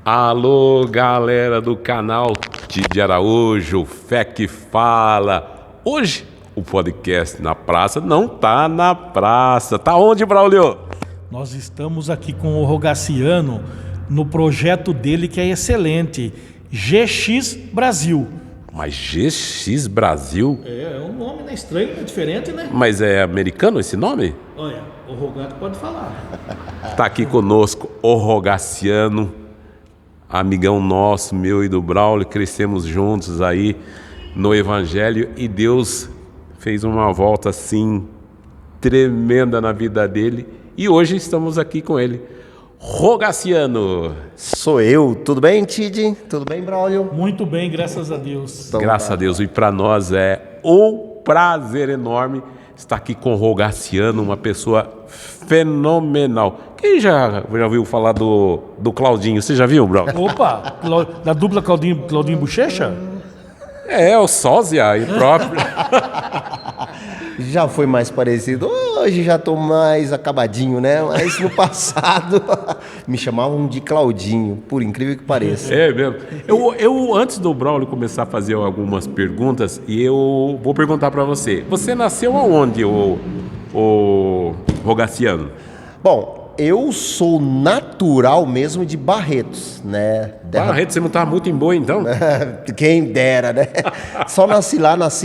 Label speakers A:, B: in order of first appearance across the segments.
A: Alô, galera do canal Tide Araújo, Fé que Fala. Hoje o podcast na praça não tá na praça. Tá onde, Braulio?
B: Nós estamos aqui com o Rogaciano no projeto dele que é excelente, GX Brasil.
A: Mas GX Brasil?
B: É um nome, né? Estranho, é diferente, né?
A: Mas é americano esse nome?
B: Olha, o Rogato pode falar.
A: Tá aqui conosco o Rogaciano, amigão nosso, meu e do Braulio. Crescemos juntos aí no Evangelho e Deus fez uma volta assim tremenda na vida dele e hoje estamos aqui com ele. Rogaciano.
C: Sou eu. Tudo bem, Tide? Tudo bem, Braulio?
B: Muito bem, graças a Deus.
C: Então,
A: Graças a Deus. E para nós é um prazer enorme estar aqui com o Rogaciano, uma pessoa fenomenal. Quem já ouviu falar do Claudinho? Você já viu, Braulio?
B: Opa, da dupla Claudinho Bochecha?
A: É, o sósia aí próprio.
C: Já foi mais parecido. Hoje já tô mais acabadinho, né? Mas no passado me chamavam de Claudinho, por incrível que pareça.
A: É mesmo. Eu antes do Braulio começar a fazer algumas perguntas, e eu vou perguntar para você. Você nasceu aonde, o Rogaciano?
C: Bom, eu sou natural mesmo de Barretos, né?
A: Barretos, você não estava muito em boa, então?
C: Quem dera, né? Só nasci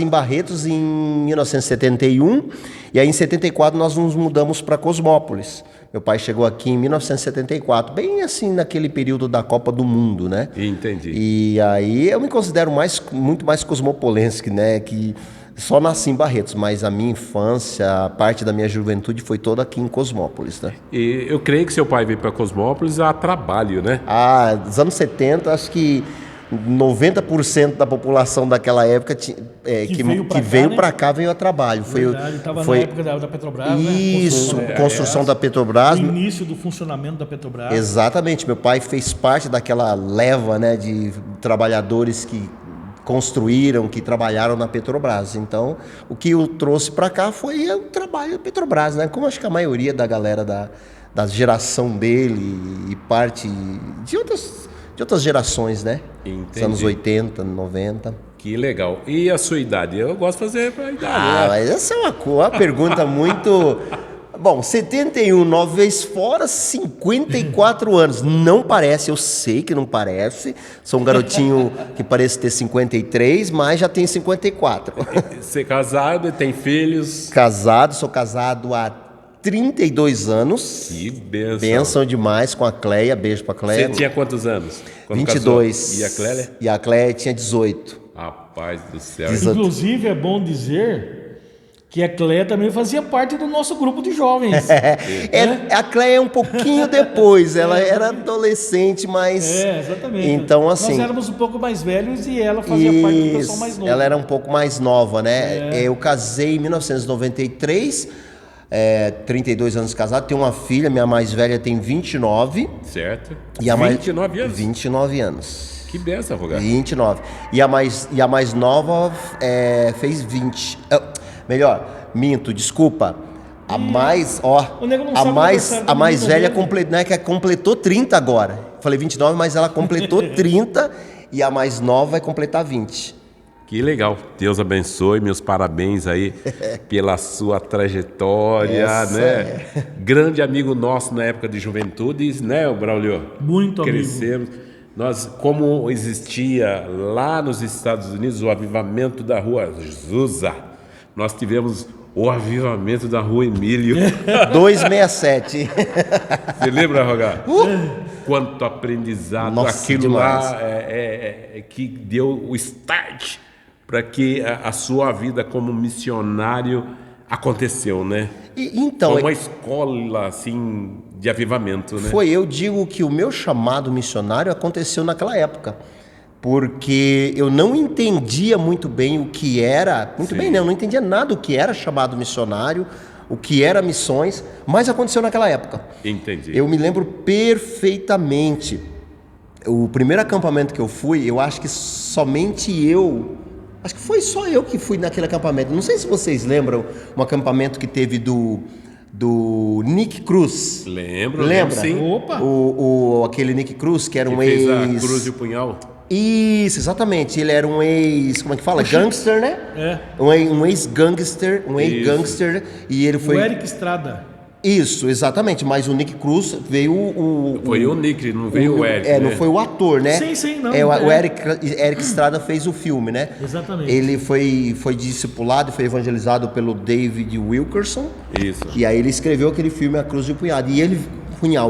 C: em Barretos em 1971 e aí em 74 nós nos mudamos para Cosmópolis. Meu pai chegou aqui em 1974, bem assim naquele período da Copa do Mundo, né?
A: Entendi.
C: E aí eu me considero muito mais cosmopolense, né? Que só nasci em Barretos, mas a minha infância, a parte da minha juventude foi toda aqui em Cosmópolis, né?
A: E eu creio que seu pai veio para Cosmópolis a trabalho, né?
C: Nos anos 70, acho que 90% da população daquela época que veio para cá veio a trabalho.
B: Estava na época da Petrobras,
C: isso,
B: né?
C: Construção da Petrobras.
B: O início do funcionamento da Petrobras.
C: Exatamente, meu pai fez parte daquela leva, né, de trabalhadores que construíram, que trabalharam na Petrobras. Então, o que o trouxe para cá foi o trabalho da Petrobras, né? Como acho que a maioria da galera da geração dele e parte de outras gerações, né?
A: Entendi.
C: Dos anos 80, 90.
A: Que legal. E a sua idade? Eu gosto de fazer a idade.
C: Mas essa é uma pergunta muito... Bom, 71, 9 vezes fora, 54 anos. Não parece, eu sei que não parece. Sou um garotinho que parece ter 53, mas já tenho 54.
A: Você é casado, tem filhos?
C: Sou casado há 32 anos.
A: Que benção.
C: Benção demais com a Cleia, beijo pra Cleia.
A: Você tinha quantos anos?
C: 22.
A: Casou? E a Clélia?
C: E a Cleia tinha 18.
A: Rapaz do céu.
B: Inclusive, é bom dizer que a Cléia também fazia parte do nosso grupo de jovens.
C: A Cleia é um pouquinho depois, ela era adolescente, mas...
B: exatamente.
C: Então, assim...
B: Nós éramos um pouco mais velhos e ela fazia parte do pessoal mais novo.
C: Ela era um pouco mais nova, né? Eu casei em 1993, 32 anos casado, tenho uma filha, minha mais velha tem 29.
A: Certo.
C: E a
A: 29 anos?
C: 29 anos.
A: Que benção, Rogato.
C: 29. E a mais nova fez 20. Melhor, minto, desculpa. A mais velha completou 30 agora. Falei 29, mas ela completou 30 e a mais nova vai completar 20.
A: Que legal. Deus abençoe, meus parabéns aí pela sua trajetória, né? Grande amigo nosso na época de juventude, né, o Braulio?
B: Muito
A: Crescemos. Nós, como existia lá nos Estados Unidos o avivamento da Rua Azusa, nós tivemos o avivamento da Rua Emílio.
C: 267.
A: Você lembra, Rogato? Quanto aprendizado.
C: Nossa,
A: aquilo
C: demais.
A: lá que deu o start para que a sua vida como missionário aconteceu, né?
C: Então,
A: foi uma escola, assim, de avivamento, né?
C: Eu digo que o meu chamado missionário aconteceu naquela época. Porque eu não entendia muito bem o que era, eu não entendia nada o que era chamado missionário, o que era missões, mas aconteceu naquela época.
A: Entendi.
C: Eu me lembro perfeitamente. O primeiro acampamento que eu fui, eu acho que foi só eu que fui naquele acampamento. Não sei se vocês lembram um acampamento que teve do do Nick Cruz.
A: Lembra?
C: Lembra?
B: Opa!
C: Aquele Nick Cruz, que era
A: Que
C: um
A: fez a
C: ex...
A: Cruz e o Punhal.
C: Isso, exatamente. Ele era um ex... Como é que fala? Gangster, né?
B: É.
C: Um ex-gangster. E ele foi...
B: O Eric Estrada.
C: Isso, exatamente. Mas o Nick Cruz veio
A: Foi o Nick, não veio o Eric,
C: não
A: né?
C: foi o ator, né?
B: Sim, não.
C: O Eric Estrada fez o filme, né?
B: Exatamente.
C: Ele foi discipulado, foi evangelizado pelo David Wilkerson.
A: Isso.
C: E aí ele escreveu aquele filme A Cruz e o Punhal.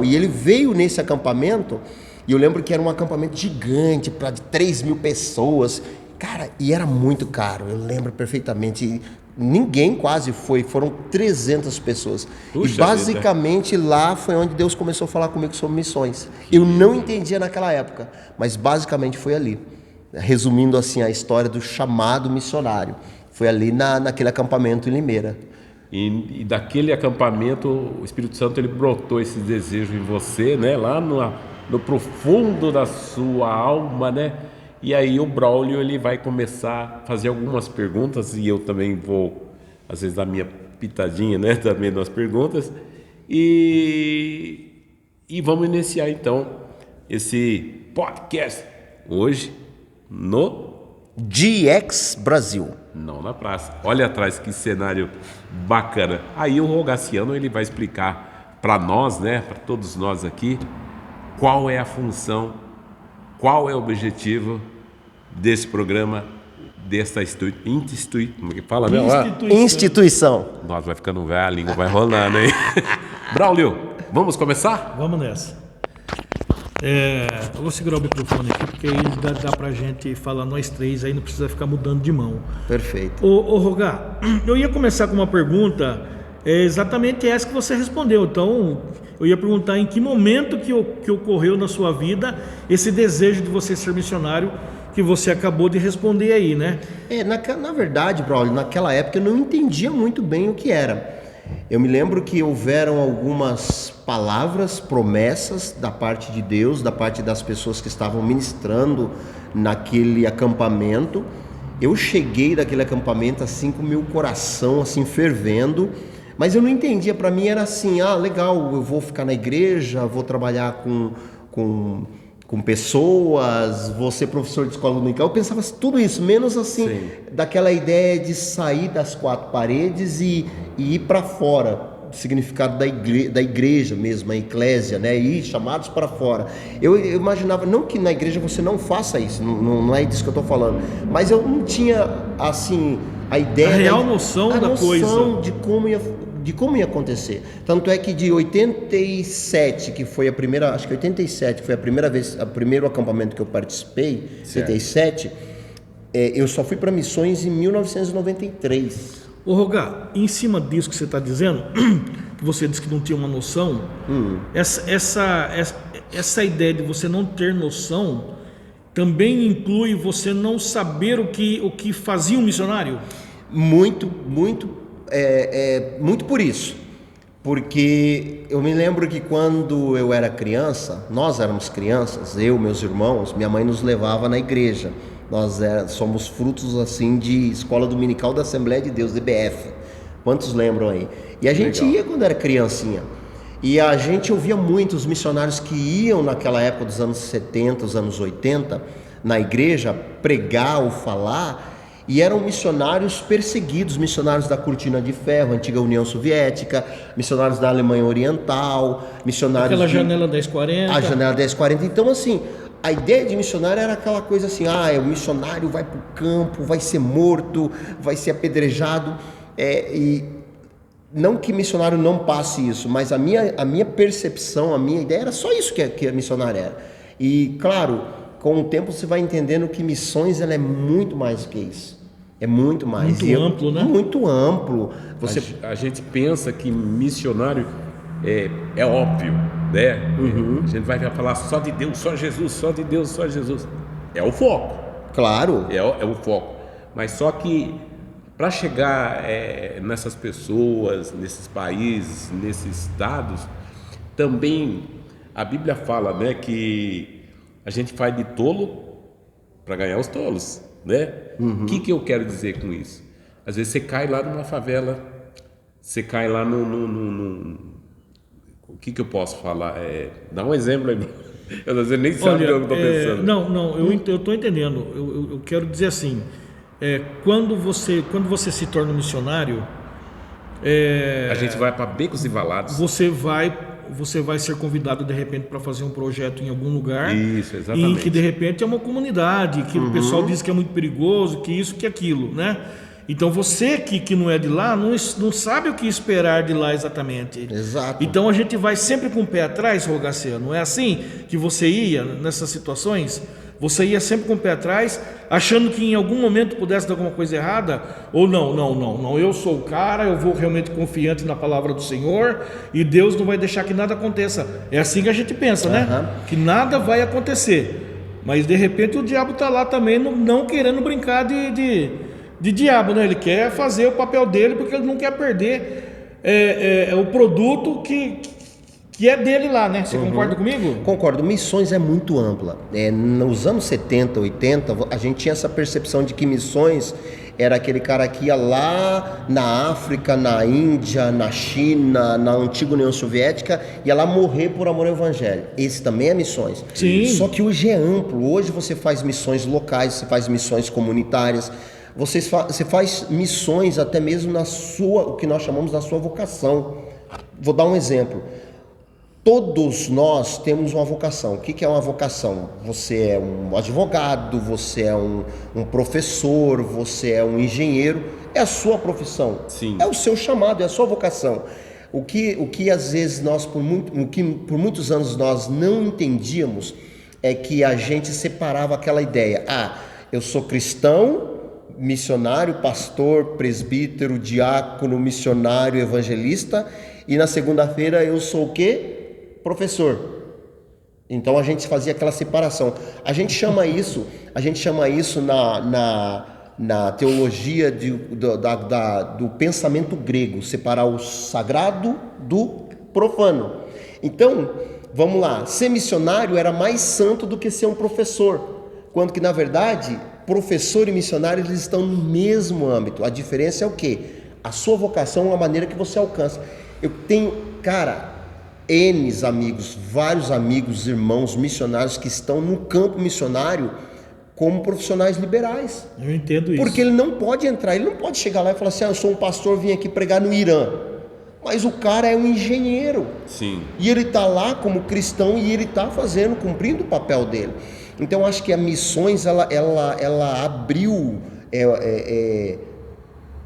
C: E ele veio nesse acampamento, e eu lembro que era um acampamento gigante, para 3.000 pessoas. Cara, e era muito caro, eu lembro perfeitamente. Ninguém quase foi, foram 300 pessoas.
A: Puxa
C: e basicamente lá foi onde Deus começou a falar comigo sobre missões. Eu não entendia naquela época, mas basicamente foi ali. Resumindo assim a história do chamado missionário. Foi ali naquele acampamento em Limeira.
A: E daquele acampamento, o Espírito Santo ele brotou esse desejo em você, né? Lá no profundo da sua alma, né? E aí o Braulio ele vai começar a fazer algumas perguntas e eu também vou, às vezes, dar minha pitadinha, né? Também nas perguntas. E vamos iniciar então esse podcast hoje no
C: GX Brasil.
A: Não na praça. Olha atrás que cenário bacana. Aí o Rogaciano ele vai explicar para nós, né? Para todos nós aqui, qual é a função, qual é o objetivo desse programa, dessa
C: instituição.
A: Nossa, vai ficando velho, a língua vai rolando, hein? Braulio, vamos começar?
B: Vamos nessa. Eu vou segurar o microfone aqui, porque aí dá pra gente falar nós três, aí não precisa ficar mudando de mão.
C: Perfeito.
B: Ô Rogá, eu ia começar com uma pergunta, exatamente essa que você respondeu. Então, eu ia perguntar em que momento que ocorreu na sua vida esse desejo de você ser missionário, que você acabou de responder aí, né?
C: Na verdade, Braulio, naquela época eu não entendia muito bem o que era. Eu me lembro que houveram algumas palavras, promessas da parte de Deus, da parte das pessoas que estavam ministrando naquele acampamento. Eu cheguei daquele acampamento assim com o meu coração assim fervendo, mas eu não entendia. Para mim era assim, legal, eu vou ficar na igreja, vou trabalhar com pessoas, vou ser professor de escola dominical. Eu pensava tudo isso, menos assim, sim, daquela ideia de sair das quatro paredes e ir para fora, o significado da igreja mesmo, a eclésia, né? Ir chamados para fora. Eu imaginava, não que na igreja você não faça isso, não é disso que eu estou falando, mas eu não tinha assim a ideia,
B: a real noção da coisa,
C: de como ia acontecer. Tanto é que de 87, que foi a primeira, acho que 87 foi a primeira vez, o primeiro acampamento que eu participei, certo. 87, eu só fui para missões em 1993.
B: Ô Rogá, em cima disso que você está dizendo, que você disse que não tinha uma noção, essa ideia de você não ter noção também inclui você não saber o que fazia um missionário?
C: Muito por isso, porque eu me lembro que quando eu era criança, nós éramos crianças, eu, meus irmãos, minha mãe nos levava na igreja. Nós somos frutos assim de escola dominical da Assembleia de Deus, DBF. Quantos lembram aí? E a gente ia quando era criancinha. E a gente ouvia muito os missionários que iam naquela época dos anos 70, os anos 80, na igreja, pregar ou falar. E eram missionários perseguidos, missionários da Cortina de Ferro, antiga União Soviética, missionários da Alemanha Oriental, missionários...
B: Aquela janela 1040.
C: A janela 1040. Então, assim, a ideia de missionário era aquela coisa assim, o missionário vai para o campo, vai ser morto, vai ser apedrejado. E não que missionário não passe isso, mas a minha percepção, a minha ideia era só isso que a missionária era. E, claro, com o tempo você vai entendendo que missões ela é muito mais do que isso. É muito mais.
B: Muito amplo, né?
C: Muito amplo.
A: A gente pensa que missionário é óbvio, né? A gente vai falar só de Deus, só Jesus, só de Deus, só Jesus. É o foco.
C: Claro.
A: É o foco. Mas só que para chegar nessas pessoas, nesses países, nesses estados, também a Bíblia fala, né, que a gente faz de tolo para ganhar os tolos, né? O que eu quero dizer com isso? Às vezes você cai lá numa favela, você cai lá o que eu posso falar? Dá um exemplo aí. Eu às vezes nem sabe o que eu estou pensando.
B: Não, eu estou entendendo. Eu quero dizer assim, quando você se torna um missionário,
A: a gente vai para becos e valados.
B: Você vai ser convidado de repente para fazer um projeto em algum lugar.
A: Isso, exatamente.
B: Em que de repente é uma comunidade, que o pessoal diz que é muito perigoso, que isso, que aquilo, né? Então você que não é de lá, não sabe o que esperar de lá exatamente.
C: Exato.
B: Então a gente vai sempre com o pé atrás, Rogaciano. Não é assim que você ia nessas situações? Você ia sempre com o pé atrás, achando que em algum momento pudesse dar alguma coisa errada? Ou não, eu sou o cara, eu vou realmente confiante na palavra do Senhor e Deus não vai deixar que nada aconteça. É assim que a gente pensa, né? Que nada vai acontecer. Mas de repente o diabo está lá também não querendo brincar de diabo, né? Ele quer fazer o papel dele porque ele não quer perder o produto que é dele lá, né? Você concorda comigo?
C: Concordo. Missões é muito ampla. Nos anos 70, 80, a gente tinha essa percepção de que missões era aquele cara que ia lá na África, na Índia, na China, na antiga União Soviética, ia lá morrer por amor ao Evangelho. Esse também é missões.
B: Sim.
C: Só que hoje é amplo. Hoje você faz missões locais, você faz missões comunitárias, você faz missões até mesmo o que nós chamamos da sua vocação. Vou dar um exemplo. Todos nós temos uma vocação. O que é uma vocação? Você é um advogado, você é um professor, você é um engenheiro. É a sua profissão.
A: Sim.
C: É o seu chamado, é a sua vocação. O que às vezes por muitos anos nós não entendíamos é que a gente separava aquela ideia. Eu sou cristão, missionário, pastor, presbítero, diácono, missionário, evangelista, e na segunda-feira eu sou o quê? Professor. Então a gente fazia aquela separação. A gente chama isso na teologia do pensamento grego, separar o sagrado do profano. Então, vamos lá, ser missionário era mais santo do que ser um professor, quando que na verdade professor e missionário eles estão no mesmo âmbito. A diferença é o quê? A sua vocação é a maneira que você alcança. Eu tenho, vários amigos, irmãos missionários que estão no campo missionário como profissionais liberais.
B: Eu entendo isso.
C: Porque ele não pode entrar, ele não pode chegar lá e falar assim, eu sou um pastor, vim aqui pregar no Irã. Mas o cara é um engenheiro.
A: Sim.
C: E ele está lá como cristão e ele está cumprindo o papel dele. Então acho que a missões ela abriu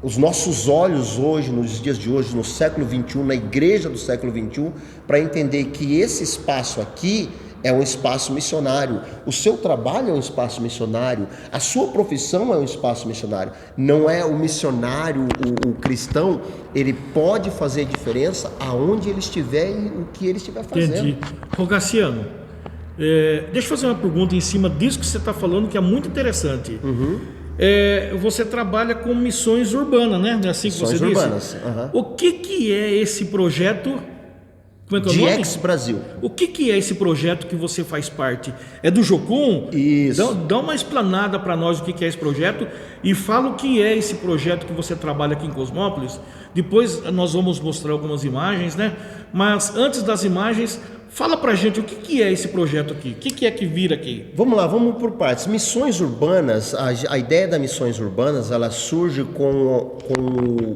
C: os nossos olhos hoje, nos dias de hoje, no século XXI, na igreja do século XXI, para entender que esse espaço aqui é um espaço missionário, o seu trabalho é um espaço missionário, a sua profissão é um espaço missionário. Não é o missionário, o cristão, ele pode fazer diferença aonde ele estiver e o que ele estiver fazendo.
B: Entendi. Rogaciano, deixa eu fazer uma pergunta em cima disso que você está falando, que é muito interessante. Você trabalha com missões urbanas, né? É assim que
C: missões
B: você
C: urbanas.
B: disse? O que é esse projeto? Como é que é o nome?
C: DX Brasil.
B: O que é esse projeto que você faz parte? É do Jocum?
C: Isso.
B: Dá uma explanada para nós o que é esse projeto e fala o que é esse projeto que você trabalha aqui em Cosmópolis. Depois nós vamos mostrar algumas imagens, né? Mas antes das imagens, fala pra gente o que é esse projeto aqui. O que é que vira aqui?
C: Vamos lá, vamos por partes. Missões urbanas, a ideia das missões urbanas, ela surge com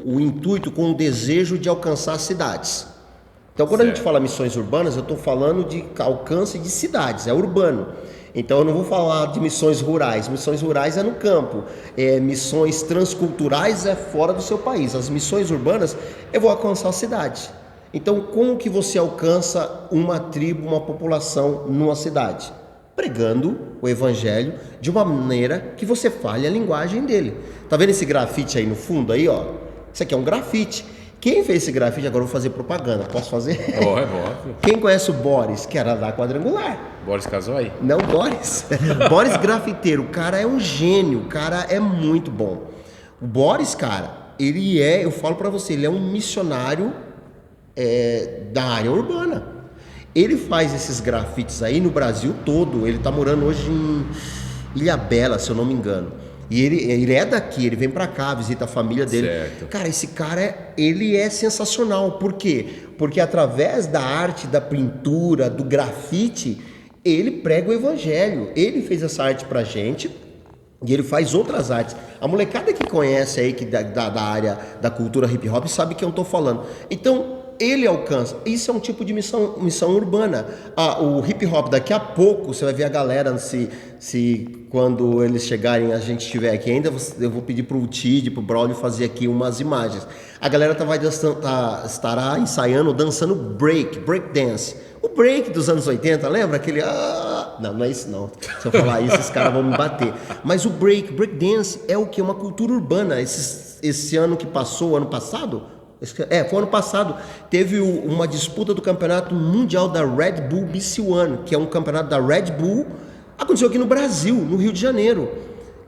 C: o intuito, com o desejo de alcançar cidades. Então, quando a gente fala missões urbanas, eu estou falando de alcance de cidades, é urbano. Então, eu não vou falar de missões rurais. Missões rurais é no campo. Missões transculturais é fora do seu país. As missões urbanas, eu vou alcançar a cidade. Então, como que você alcança uma tribo, uma população numa cidade? Pregando o evangelho de uma maneira que você fale a linguagem dele. Tá vendo esse grafite aí no fundo aí, ó? Isso aqui é um grafite. Quem fez esse grafite, agora eu vou fazer propaganda, posso fazer?
A: Óbvio.
C: Quem conhece o Boris, que era da Quadrangular?
A: Boris casou aí?
C: Não, Boris. Boris grafiteiro, o cara é um gênio, o cara é muito bom. O Boris, cara, eu falo pra você, ele é um missionário da área urbana. Ele faz esses grafites aí no Brasil todo, ele tá morando hoje em Ilhabela, se eu não me engano. E ele é daqui, ele vem pra cá, visita a família dele.
A: Certo.
C: Cara, esse cara, ele é sensacional. Por quê? Porque através da arte, da pintura, do grafite, ele prega o evangelho. Ele fez essa arte pra gente e ele faz outras artes. A molecada que conhece aí que da área da cultura hip hop sabe que eu tô falando. Então, ele alcança. Isso é um tipo de missão urbana. O hip hop, daqui a pouco, você vai ver a galera, se quando eles chegarem, a gente estiver aqui ainda, eu vou pedir pro Tid, pro Braulio fazer aqui umas imagens. A galera estará ensaiando, dançando break dance. O break dos anos 80, lembra? Aquele... Não é isso não. Se eu falar isso, esses caras vão me bater. Mas o break dance é o que? Uma cultura urbana. Esse ano que passou, ano passado... foi ano passado, teve uma disputa do campeonato mundial da Red Bull BC One, que é um campeonato da Red Bull, aconteceu aqui no Brasil, no Rio de Janeiro.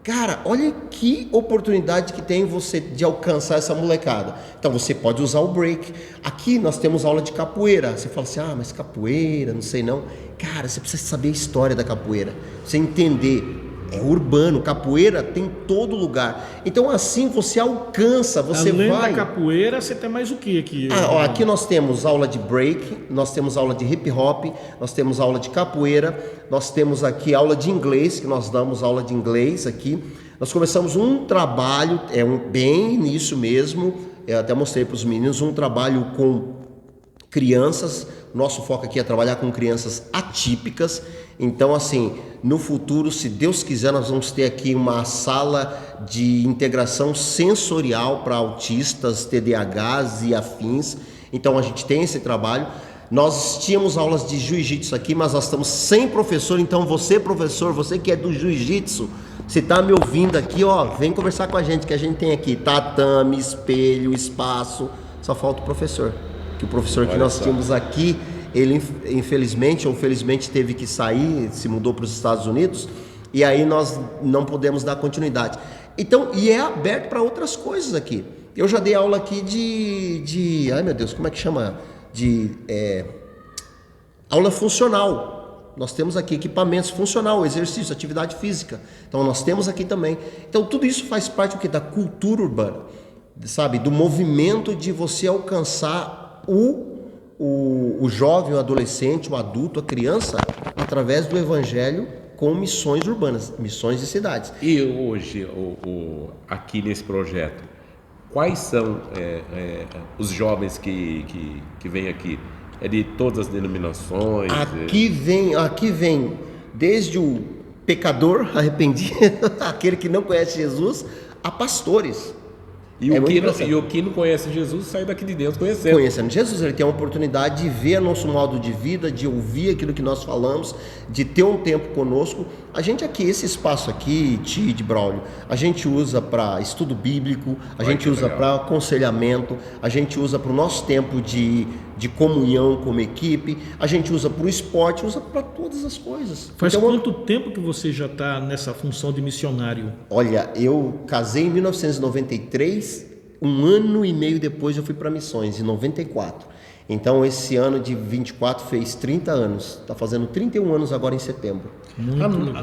C: Cara, olha que oportunidade que tem você de alcançar essa molecada. Então você pode usar o break. Aqui nós temos aula de capoeira. Você fala assim, mas capoeira, não sei não. Cara, você precisa saber a história da capoeira, você entender. É urbano, capoeira tem todo lugar. Então assim você alcança, você
B: Além
C: vai...
B: da capoeira, você tem mais o que aqui?
C: Aqui nós temos aula de break, nós temos aula de hip hop, nós temos aula de capoeira, nós temos aqui aula de inglês, que nós damos aula de inglês aqui. Nós começamos um trabalho, bem nisso mesmo, eu até mostrei para os meninos, um trabalho com crianças. Nosso foco aqui é trabalhar com crianças atípicas. Então, assim, no futuro, se Deus quiser, nós vamos ter aqui uma sala de integração sensorial para autistas, TDAHs e afins. Então, a gente tem esse trabalho. Nós tínhamos aulas de jiu-jitsu aqui, mas nós estamos sem professor. Então, você, professor, você que é do jiu-jitsu, você está me ouvindo aqui, vem conversar com a gente, que a gente tem aqui tatame, espelho, espaço. Só falta o professor. Que o professor que nós tínhamos aqui, ele infelizmente ou felizmente teve que sair, se mudou para os Estados Unidos, e aí nós não podemos dar continuidade. Então, e é aberto para outras coisas aqui. Eu já dei aula aqui de ai meu Deus, como é que chama? Aula funcional. Nós temos aqui equipamentos funcional, exercício, atividade física. Então nós temos aqui também. Então tudo isso faz parte da cultura urbana, sabe? Do movimento de você alcançar o jovem, o adolescente, o adulto, a criança, através do evangelho com missões urbanas, missões de cidades.
A: E hoje, aqui nesse projeto, quais são os jovens que vêm aqui? É de todas as denominações?
C: Aqui vem desde o pecador arrependido, aquele que não conhece Jesus, a pastores.
A: E o que não conhece Jesus sai daqui de dentro
C: conhecendo Jesus. Ele tem a oportunidade de ver nosso modo de vida, de ouvir aquilo que nós falamos, de ter um tempo conosco. A gente aqui, esse espaço aqui, Tid, Braulio, a gente usa para estudo bíblico, a gente usa para aconselhamento, a gente usa para o nosso tempo de comunhão como equipe, a gente usa para o esporte, usa para todas as coisas.
B: Faz quanto tempo que você já está nessa função de missionário?
C: Olha, eu casei em 1993, um ano e meio depois eu fui para missões, em 94. Então esse ano de 24 fez 30 anos, está fazendo 31 anos agora em setembro.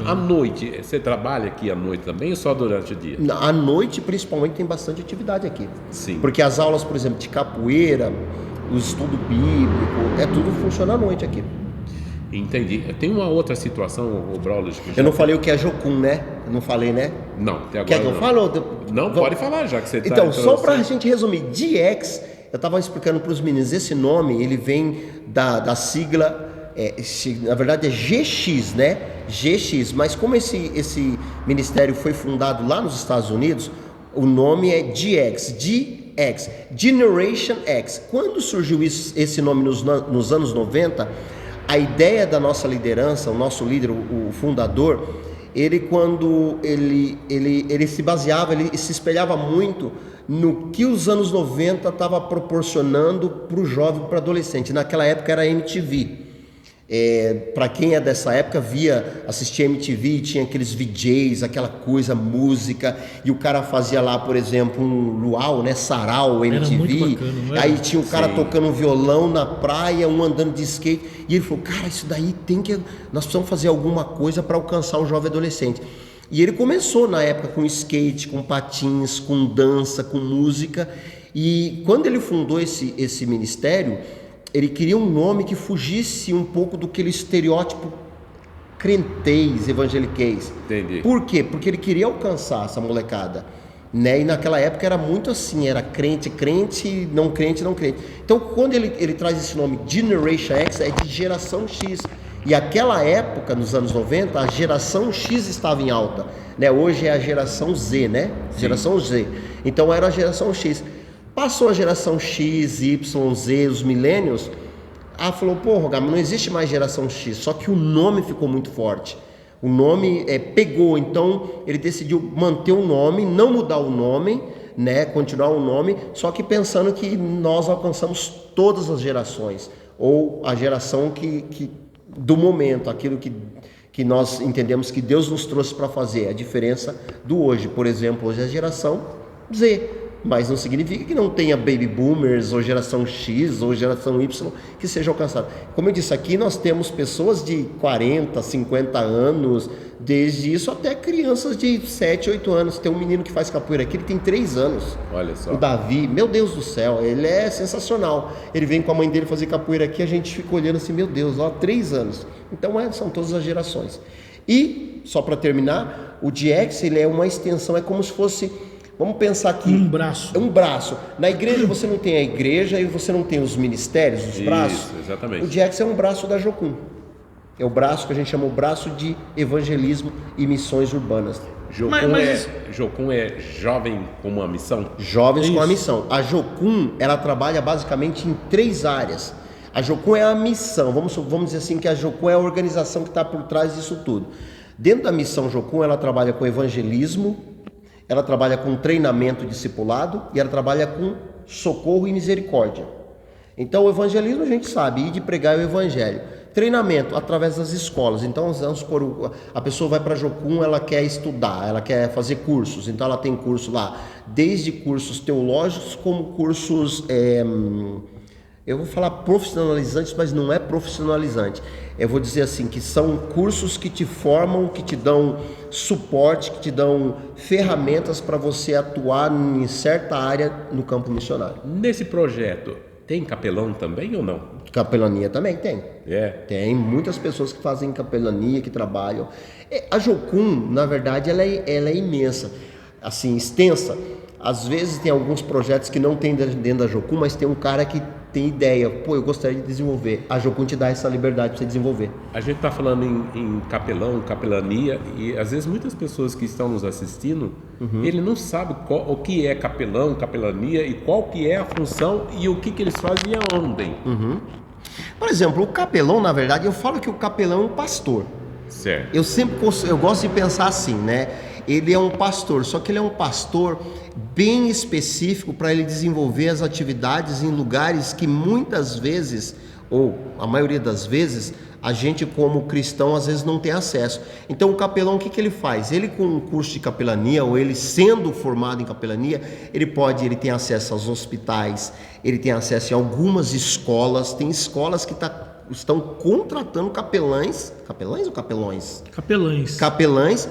A: À noite, você trabalha aqui à noite também ou só durante o dia?
C: À noite principalmente tem bastante atividade aqui.
A: Sim.
C: Porque as aulas, por exemplo, de capoeira, o estudo bíblico, tudo funciona à noite aqui.
A: Entendi. Tem uma outra situação, o Braulio...
C: Eu não falei o que é Jocum, né? Eu não falei, né?
A: Não, até agora
C: Quer que eu fale?
A: Não, pode falar já que você está...
C: Então, só para a gente resumir, DX, eu estava explicando para os meninos, esse nome, ele vem da sigla, na verdade é GX, né? GX, mas como esse ministério foi fundado lá nos Estados Unidos, o nome é DX, Generation X. Quando surgiu esse nome nos anos 90, a ideia da nossa liderança, o nosso líder, o fundador, ele se baseava, ele se espelhava muito no que os anos 90 estava proporcionando para o jovem, para o adolescente. Naquela época era MTV. Para quem é dessa época, assistia MTV e tinha aqueles VJs, aquela coisa, música, e o cara fazia lá, por exemplo, um luau, né, sarau, MTV.
B: Era muito bacana, não era?
C: Aí tinha o cara tocando um violão na praia, um andando de skate, e ele falou, cara, isso daí nós precisamos fazer alguma coisa para alcançar o jovem adolescente. E ele começou na época com skate, com patins, com dança, com música. E quando ele fundou esse ministério, ele queria um nome que fugisse um pouco do aquele estereótipo crentez, evangeliquez.
A: Entendi.
C: Por quê? Porque ele queria alcançar essa molecada, né? E naquela época era muito assim, era crente, crente, não crente, não crente. Então quando ele traz esse nome Generation X, é de geração X. E aquela época, nos anos 90, a geração X estava em alta, né? Hoje é a geração Z, né?
A: Sim.
C: Geração Z. Então era a geração X. Passou a geração X, Y, Z, os millennials. Falou, pô, Rogama, não existe mais geração X, só que o nome ficou muito forte. O nome pegou, então ele decidiu manter o nome, não mudar o nome, né? Continuar o nome, só que pensando que nós alcançamos todas as gerações, ou a geração que do momento, aquilo que nós entendemos que Deus nos trouxe para fazer, a diferença do hoje. Por exemplo, hoje é a geração Z, mas não significa que não tenha baby boomers, ou geração X, ou geração Y que seja alcançada. Como eu disse, aqui nós temos pessoas de 40, 50 anos, desde isso até crianças de 7, 8 anos. Tem um menino que faz capoeira aqui, ele tem 3 anos.
A: Olha só.
C: O Davi, meu Deus do céu, ele é sensacional. Ele vem com a mãe dele fazer capoeira aqui, a gente fica olhando assim, meu Deus, 3 anos. Então são todas as gerações. E, só para terminar, o DX, ele é uma extensão, é como se fosse... Vamos pensar aqui.
B: Um braço.
C: Um braço. Na igreja você não tem a igreja e você não tem os ministérios, os braços.
A: Isso, exatamente.
C: O DX é um braço da Jocum. É o braço que a gente chama o braço de evangelismo e missões urbanas.
A: Jocum é jovem com uma missão?
C: Jovens com a missão. A Jocum, ela trabalha basicamente em 3 áreas. A Jocum é a missão. Vamos dizer assim que a Jocum é a organização que está por trás disso tudo. Dentro da missão Jocum, ela trabalha com evangelismo, ela trabalha com treinamento discipulado e ela trabalha com socorro e misericórdia. Então o evangelismo a gente sabe, ir de pregar o evangelho. Treinamento através das escolas. Então vamos supor, a pessoa vai para a Jocum, ela quer estudar, ela quer fazer cursos. Então ela tem curso lá, desde cursos teológicos como cursos, eu vou falar profissionalizantes, mas não é profissionalizante. Eu vou dizer assim, que são cursos que te formam, que te dão suporte, que te dão ferramentas para você atuar em certa área no campo missionário.
A: Nesse projeto, tem capelão também ou não?
C: Capelania também tem. Tem muitas pessoas que fazem capelania, que trabalham. A Jocum, na verdade, ela é imensa, assim, extensa. Às vezes tem alguns projetos que não tem dentro da Jocum, mas tem um cara que tem ideia, eu gostaria de desenvolver. A Jocum te dá essa liberdade para você desenvolver.
A: A gente está falando em capelão, capelania, e às vezes muitas pessoas que estão nos assistindo, ele não sabe o que é capelão, capelania, e qual que é a função, e o que eles fazem e aonde.
C: Por exemplo, o capelão, na verdade, eu falo que o capelão é um pastor.
A: Certo.
C: Eu gosto de pensar assim, né? Ele é um pastor, só que ele é um pastor bem específico para ele desenvolver as atividades em lugares que muitas vezes, ou a maioria das vezes, a gente como cristão às vezes não tem acesso. Então o capelão, o que ele faz? Ele com um curso de capelania, ou ele sendo formado em capelania, ele tem acesso aos hospitais, ele tem acesso a algumas escolas, tem escolas que estão contratando capelães ou capelões? Capelães,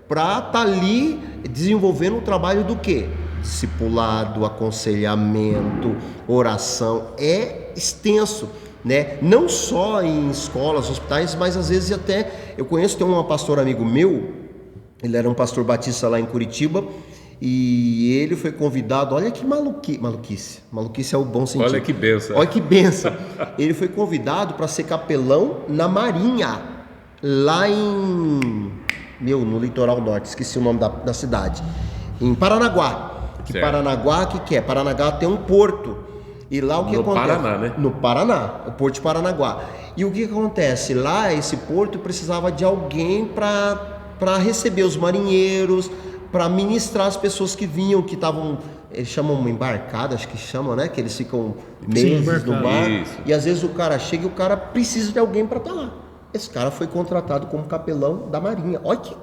C: para estar ali desenvolvendo o trabalho do quê? Discipulado, aconselhamento, oração. É extenso, né? Não só em escolas, hospitais, mas às vezes até... Eu tem um pastor amigo meu, ele era um pastor batista lá em Curitiba, e ele foi convidado, olha que maluquice é o bom sentido.
A: Olha que benção.
C: Ele foi convidado para ser capelão na Marinha, lá no litoral norte, esqueci o nome da cidade, em Paranaguá. Paranaguá, o que é? Paranaguá tem um porto, e lá o que acontece? No Paraná, né? No Paraná, o porto de Paranaguá. E o que acontece? Lá, esse porto precisava de alguém para receber os marinheiros, para ministrar as pessoas que vinham, que estavam, eles chamam uma embarcada, acho que chamam, né? Que eles ficam meses no mar. Isso. E às vezes o cara chega e o cara precisa de alguém para estar lá. Esse cara foi contratado como capelão da Marinha. Olha que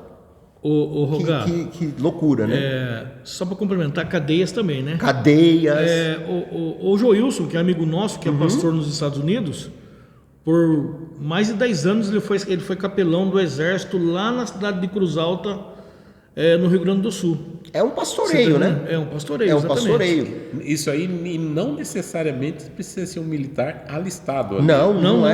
C: loucura, né?
B: Só para complementar, cadeias também, né?
C: Cadeias.
B: O Joilson, que é amigo nosso, que é pastor nos Estados Unidos, por mais de 10 anos ele foi capelão do exército lá na cidade de Cruz Alta, no Rio Grande do Sul.
C: É um pastoreio, né?
B: É um pastoreio,
C: É um
B: exatamente.
C: pastoreio.
A: Isso aí não necessariamente precisa ser um militar alistado. Ali.
C: Não
B: Não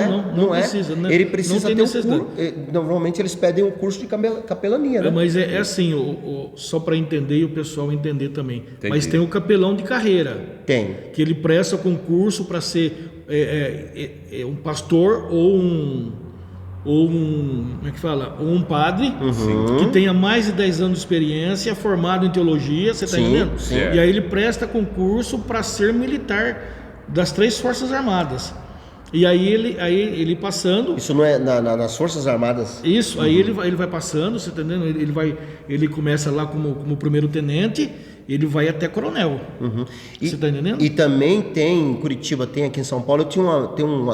C: é.
B: precisa, né?
C: Ele precisa
B: Não tem
C: ter um
B: necessidade.
C: curso. Normalmente eles pedem um curso de capelania, né?
B: Mas é assim, só para entender e o pessoal entender também.
A: Entendi.
B: Mas tem o capelão de carreira,
C: Tem.
B: que ele presta concurso para ser um pastor ou como é que fala? Ou um padre que tenha mais de 10 anos de experiência, formado em teologia, você está
C: Sim,
B: entendendo?
C: sim.
B: E aí ele presta concurso para ser militar das 3 Forças Armadas. E aí ele passando.
C: Isso não é nas Forças Armadas?
B: Isso, aí ele vai passando, você tá entendendo? Ele começa lá como primeiro tenente, ele vai até coronel. Você tá entendendo?
C: E também tem em Curitiba, tem aqui em São Paulo. Eu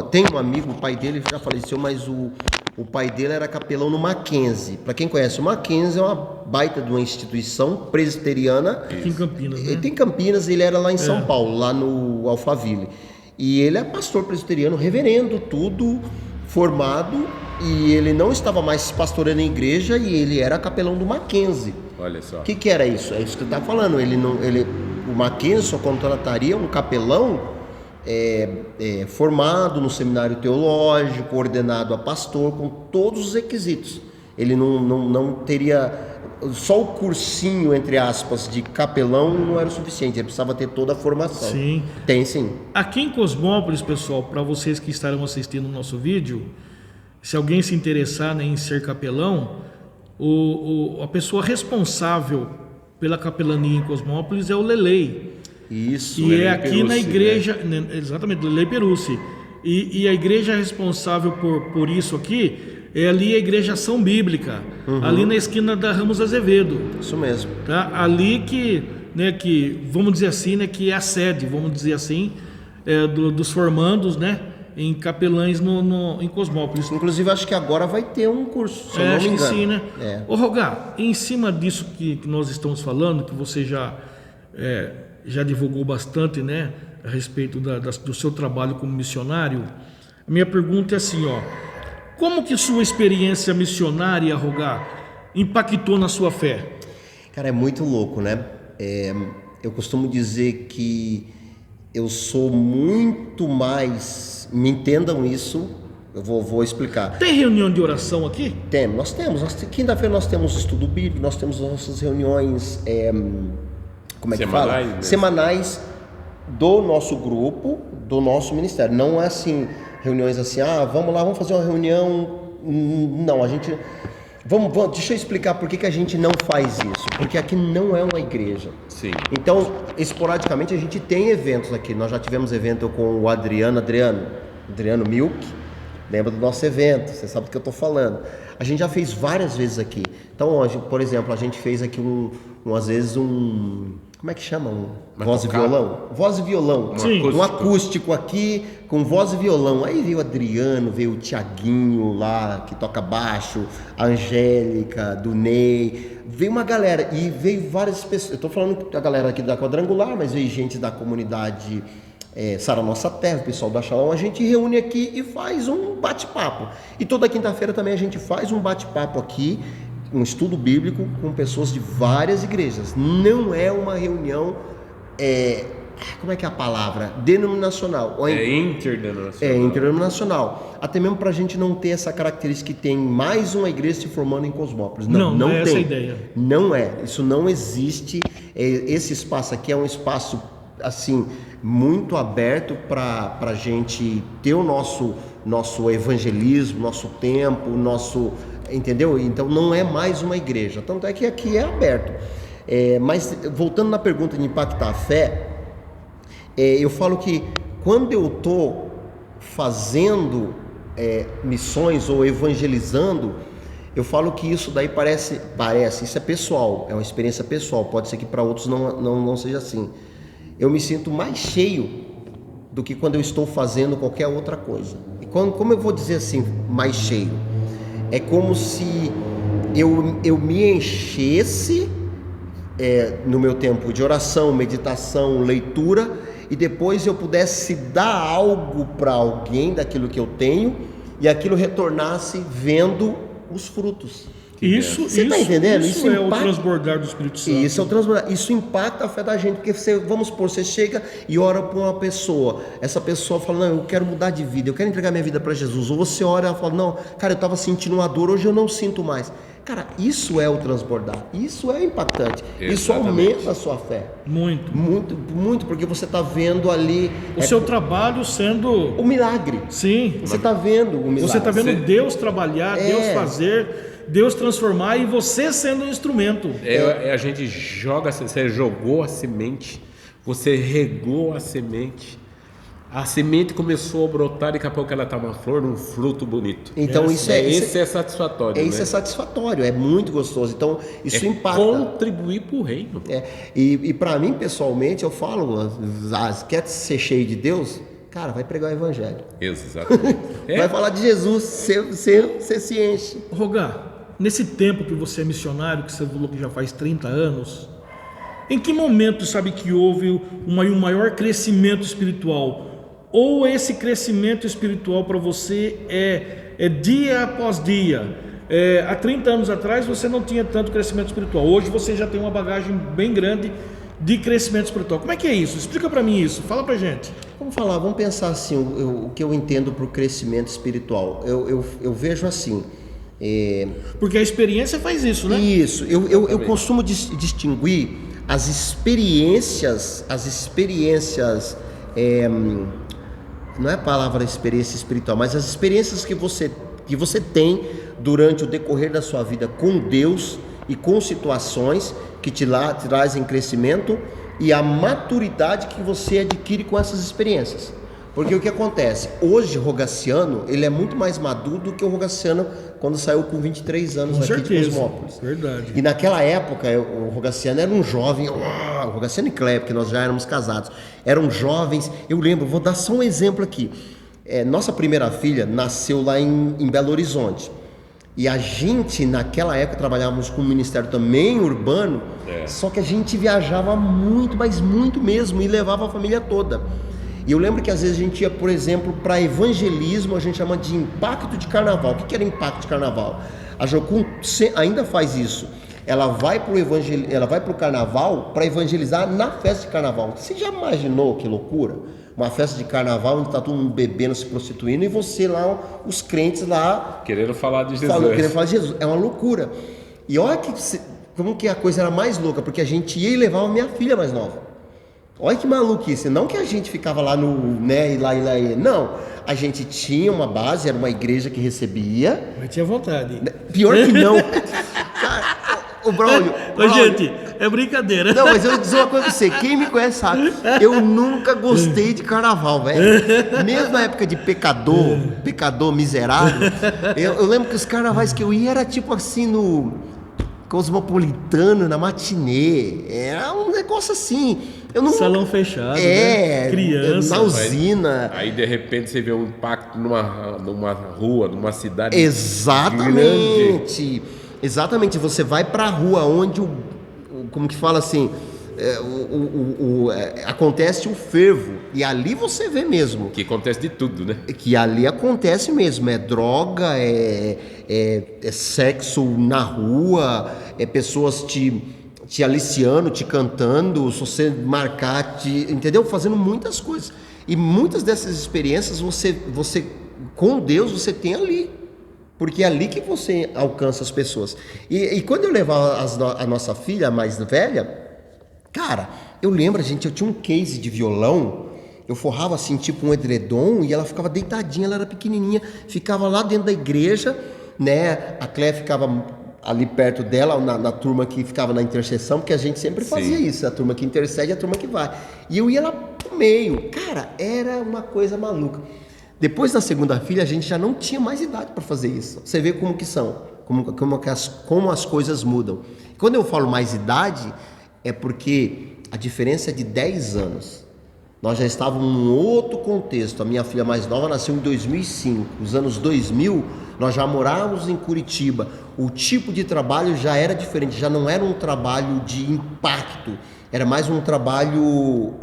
C: tenho um amigo, o pai dele já faleceu, mas o pai dele era capelão no Mackenzie. Para quem conhece, o Mackenzie é uma baita de uma instituição presbiteriana.
B: Aqui em Campinas, né?
C: Ele tem Campinas, ele era lá em São Paulo, lá no Alphaville. E ele é pastor presbiteriano, reverendo, tudo formado, e ele não estava mais pastoreando em igreja, e ele era capelão do Mackenzie.
A: Olha só.
C: O que era isso? É isso que ele está falando. O Mackenzie só contrataria um capelão formado no seminário teológico, ordenado a pastor, com todos os requisitos. Ele não teria... Só o cursinho, entre aspas, de capelão não era o suficiente. Ele precisava ter toda a formação.
B: Sim.
C: Tem sim.
B: Aqui em Cosmópolis, pessoal, para vocês que estarão assistindo o nosso vídeo, se alguém se interessar, né, em ser capelão, a pessoa responsável pela capelania em Cosmópolis é o Lelei.
C: Isso.
B: E é aqui
A: Perucci,
B: na igreja, né? Exatamente, Lelei Perucci. E a igreja responsável por isso aqui é ali a igreja Ação Bíblica, ali na esquina da Ramos Azevedo.
C: Isso mesmo.
B: Tá? Ali que vamos dizer assim, né, que é a sede, vamos dizer assim, dos formandos, né, em capelães em Cosmópolis.
C: Inclusive, acho que agora vai ter um curso, se eu não
B: Acho
C: me
B: que
C: engano.
B: sim, né?
C: É.
B: Ô Rogá, em cima disso que nós estamos falando, que você já divulgou bastante, né, a respeito do seu trabalho como missionário, a minha pergunta é assim, ó: como que sua experiência missionária, Rogá, impactou na sua fé?
C: Cara, é muito louco, né? Eu costumo dizer que eu sou muito mais... Me entendam isso, eu vou explicar.
B: Tem reunião de oração aqui?
C: Nós temos. Quinta-feira nós temos estudo bíblico, nós temos nossas reuniões... como é que fala?
A: Semanais, né?
C: Semanais do nosso grupo, do nosso ministério. Não é assim... Reuniões assim, vamos lá, vamos fazer uma reunião. Não, a gente... deixa eu explicar por que a gente não faz isso. Porque aqui não é uma igreja.
A: Sim.
C: Então, esporadicamente, a gente tem eventos aqui. Nós já tivemos evento com o Adriano Milk. Lembra do nosso evento, você sabe do que eu estou falando. A gente já fez várias vezes aqui. Então, por exemplo, a gente fez aqui às vezes como é que chama? Voz e violão? Voz e violão.
B: Sim.
C: Um acústico aqui com voz e violão. Aí veio o Adriano, veio o Tiaguinho lá, que toca baixo, a Angélica, do Ney. Veio uma galera e veio várias pessoas. Eu estou falando da galera aqui da Quadrangular, mas veio gente da comunidade Sara Nossa Terra, o pessoal da Shalom. A gente reúne aqui e faz um bate-papo. E toda quinta-feira também a gente faz um bate-papo aqui, um estudo bíblico com pessoas de várias igrejas. Não é uma reunião, como é que é a palavra? Denominacional.
A: Interdenominacional.
C: Interdenominacional. Até mesmo para a gente não ter essa característica que tem mais uma igreja se formando em Cosmópolis. Não
B: é
C: tem.
B: essa a ideia.
C: Não é. Isso não existe. Esse espaço aqui é um espaço, assim, muito aberto para a gente ter o nosso evangelismo, nosso tempo, entendeu? Então não é mais uma igreja, tanto é que aqui é aberto. Mas voltando na pergunta de impactar a fé, eu falo que quando eu estou fazendo missões ou evangelizando, eu falo que isso daí parece, isso é pessoal, é uma experiência pessoal, pode ser que para outros não seja assim. Eu me sinto mais cheio do que quando eu estou fazendo qualquer outra coisa. E como eu vou dizer assim, mais cheio? É como se eu me enchesse no meu tempo de oração, meditação, leitura, e depois eu pudesse dar algo para alguém daquilo que eu tenho, e aquilo retornasse vendo os frutos.
B: Isso,
C: Você está entendendo?
B: Isso é o transbordar do Espírito Santo.
C: Isso é o transbordar. Isso impacta a fé da gente, porque vamos supor, você chega e ora para uma pessoa, essa pessoa fala, não, eu quero mudar de vida, eu quero entregar minha vida para Jesus. Ou você ora e ela fala, não, cara, eu estava sentindo uma dor, hoje eu não sinto mais. Cara, isso é o transbordar, isso é impactante.
A: Exatamente.
C: Isso aumenta a sua fé.
B: Muito.
C: Muito, muito, porque você está vendo ali
B: O seu trabalho sendo...
C: o milagre.
B: Sim.
C: Você está vendo o milagre.
B: Você está vendo Deus trabalhar, Deus fazer, Deus transformar e você sendo um instrumento.
A: A gente joga, você jogou a semente, você regou a semente começou a brotar, daqui a pouco ela está uma flor, um fruto bonito.
C: Então
A: Esse é satisfatório.
C: Isso é satisfatório, é muito gostoso. Então isso impacta.
A: Contribuir para o reino.
C: E para mim, pessoalmente, eu falo, quer ser cheio de Deus? Cara, vai pregar o evangelho.
A: Exatamente.
C: Vai falar de Jesus, você se enche.
B: Rogar, nesse tempo que você é missionário, que você falou que já faz 30 anos, em que momento sabe que houve um maior crescimento espiritual? Ou esse crescimento espiritual para você é dia após dia? Há 30 anos atrás você não tinha tanto crescimento espiritual. Hoje você já tem uma bagagem bem grande de crescimento espiritual. Como é que é isso? Explica para mim isso. Fala para gente.
C: Vamos pensar assim, o que eu entendo para o crescimento espiritual. Eu vejo assim...
B: Porque a experiência faz isso, né?
C: Isso, eu costumo distinguir as experiências, não é a palavra experiência espiritual, mas as experiências que você tem durante o decorrer da sua vida com Deus e com situações que te trazem crescimento e a maturidade que você adquire com essas experiências. Porque o que acontece? Hoje o Rogaciano, ele é muito mais maduro do que o Rogaciano quando saiu com 23 anos
B: com
C: aqui
B: certeza,
C: de Cosmópolis.
B: Verdade.
C: E naquela época, o Rogaciano era um jovem, o Rogaciano e Cleber, porque nós já éramos casados, eram jovens. Eu lembro, vou dar só um exemplo aqui. Nossa primeira filha nasceu lá em Belo Horizonte. E a gente, naquela época, trabalhávamos com um ministério também urbano, só que a gente viajava muito, mas muito mesmo, e levava a família toda. E eu lembro que às vezes a gente ia, por exemplo, para evangelismo, a gente chama de impacto de carnaval. O que era impacto de carnaval? A Jocum ainda faz isso. Ela vai para o carnaval para evangelizar na festa de carnaval. Você já imaginou que loucura? Uma festa de carnaval onde está todo mundo bebendo, se prostituindo, e você lá, os crentes lá...
A: Querendo falar de Jesus.
C: Querendo falar de Jesus. É uma loucura. E olha como que a coisa era mais louca, porque a gente ia e levava a minha filha mais nova. Olha que maluquice, não que a gente ficava lá e lá. Não, a gente tinha uma base, era uma igreja que recebia.
B: Mas tinha vontade.
C: Pior que não. Cara, o Braulio.
B: Gente, é brincadeira.
C: Não, mas eu vou dizer uma coisa pra você, quem me conhece sabe, eu nunca gostei de carnaval, velho. Mesmo na época de pecador miserável, eu lembro que os carnavais que eu ia era tipo assim no Cosmopolitano, na matinê, era um negócio assim.
B: Salão fechado, né? Criança.
C: Na usina.
A: Aí de repente você vê um impacto numa rua, numa cidade.
C: Exatamente.
A: grande.
C: Exatamente. Você vai pra rua onde como que fala assim, acontece o fervo. E ali você vê mesmo.
A: Que acontece de tudo, né?
C: Que ali acontece mesmo. É droga, é sexo na rua, é pessoas te aliciando, te cantando, se você marcar, entendeu? Fazendo muitas coisas. E muitas dessas experiências você com Deus você tem ali. Porque é ali que você alcança as pessoas. E quando eu levava a nossa filha, a mais velha, cara, eu lembro, eu tinha um case de violão, eu forrava assim, tipo um edredom, e ela ficava deitadinha, ela era pequenininha, ficava lá dentro da igreja, né? A Clé ficava ali perto dela, na turma que ficava na intercessão, porque a gente sempre fazia isso, a turma que intercede e a turma que vai. E eu ia lá pro meio. Cara, era uma coisa maluca. Depois da segunda filha, a gente já não tinha mais idade para fazer isso. Você vê como que são, como as coisas mudam. Quando eu falo mais idade, é porque a diferença é de 10 anos. Nós já estávamos num outro contexto. A minha filha mais nova nasceu em 2005. Nos anos 2000, nós já morávamos em Curitiba. O tipo de trabalho já era diferente, já não era um trabalho de impacto. Era mais um trabalho,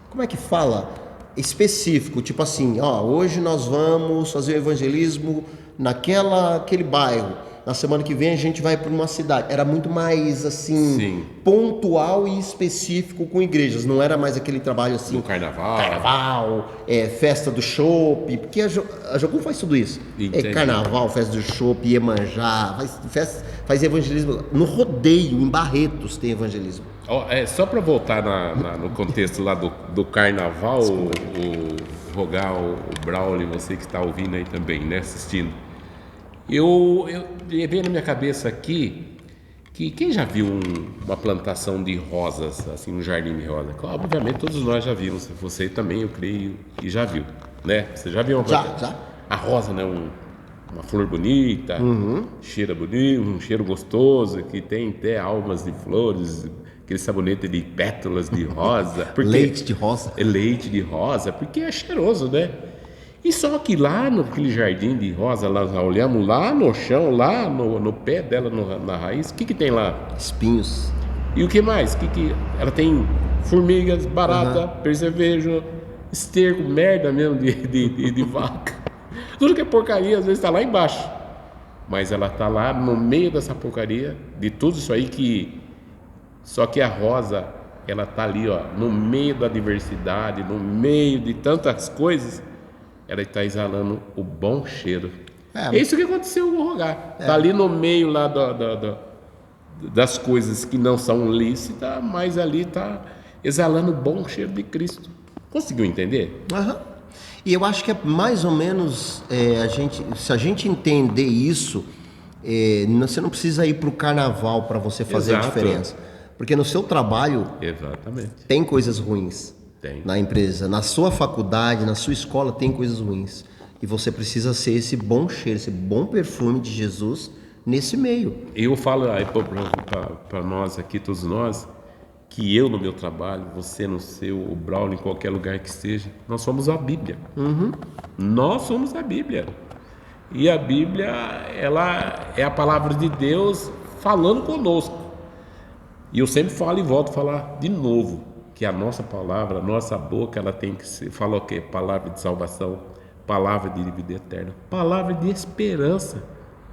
C: como é que fala? Específico, tipo assim, hoje nós vamos fazer o evangelismo aquele bairro. Na semana que vem a gente vai para uma cidade. Era muito mais assim,
A: Sim.
C: pontual e específico com igrejas. Não era mais aquele trabalho assim.
A: No carnaval.
C: Festa do chopp. Porque a Jocum faz tudo isso.
A: Entendi.
C: Carnaval, festa do chopp, Iemanjá, faz evangelismo. No rodeio, em Barretos tem evangelismo.
A: Só para voltar no contexto lá do carnaval, rogar o Braulio, você que está ouvindo aí também, né, assistindo. Eu veio na minha cabeça aqui que quem já viu uma plantação de rosas, assim, um jardim de rosas? Obviamente todos nós já vimos, você também, eu creio, e já viu, né? Você já viu uma plantação?
C: Já.
A: A rosa, né? Uma flor bonita, cheira bonito, um cheiro gostoso, que tem até almas de flores, aquele sabonete de pétalas de rosa.
C: Leite de rosa.
A: É leite de rosa, porque é cheiroso, né? E só que lá naquele jardim de rosa, lá olhamos lá no chão, lá no pé dela, na raiz, o que tem lá?
C: Espinhos.
A: E o que mais? Ela tem formigas, barata, percevejo, esterco, merda mesmo de vaca. Tudo que é porcaria, às vezes está lá embaixo. Mas ela está lá no meio dessa porcaria, de tudo isso aí Só que a rosa, ela está ali, ó, no meio da diversidade, no meio de tantas coisas, ela está exalando o bom cheiro. É isso que aconteceu com o Rogar. Está ali no meio lá das coisas que não são lícitas, mas ali está exalando o bom cheiro de Cristo. Conseguiu entender?
C: E eu acho que é mais ou menos, se a gente entender isso, você não precisa ir para o carnaval para você fazer a diferença. Porque no seu trabalho, tem coisas ruins. Na empresa, na sua faculdade, na sua escola, tem coisas ruins. E você precisa ser esse bom cheiro, esse bom perfume de Jesus nesse meio.
A: Eu falo para nós aqui, todos nós, que eu no meu trabalho, você no seu, o Braulio em qualquer lugar que esteja, nós somos a Bíblia. Nós somos a Bíblia. E a Bíblia, ela é a palavra de Deus falando conosco. E eu sempre falo e volto a falar de novo, que a nossa palavra, a nossa boca, ela tem que ser, fala o quê? Palavra de salvação, palavra de vida eterna, palavra de esperança,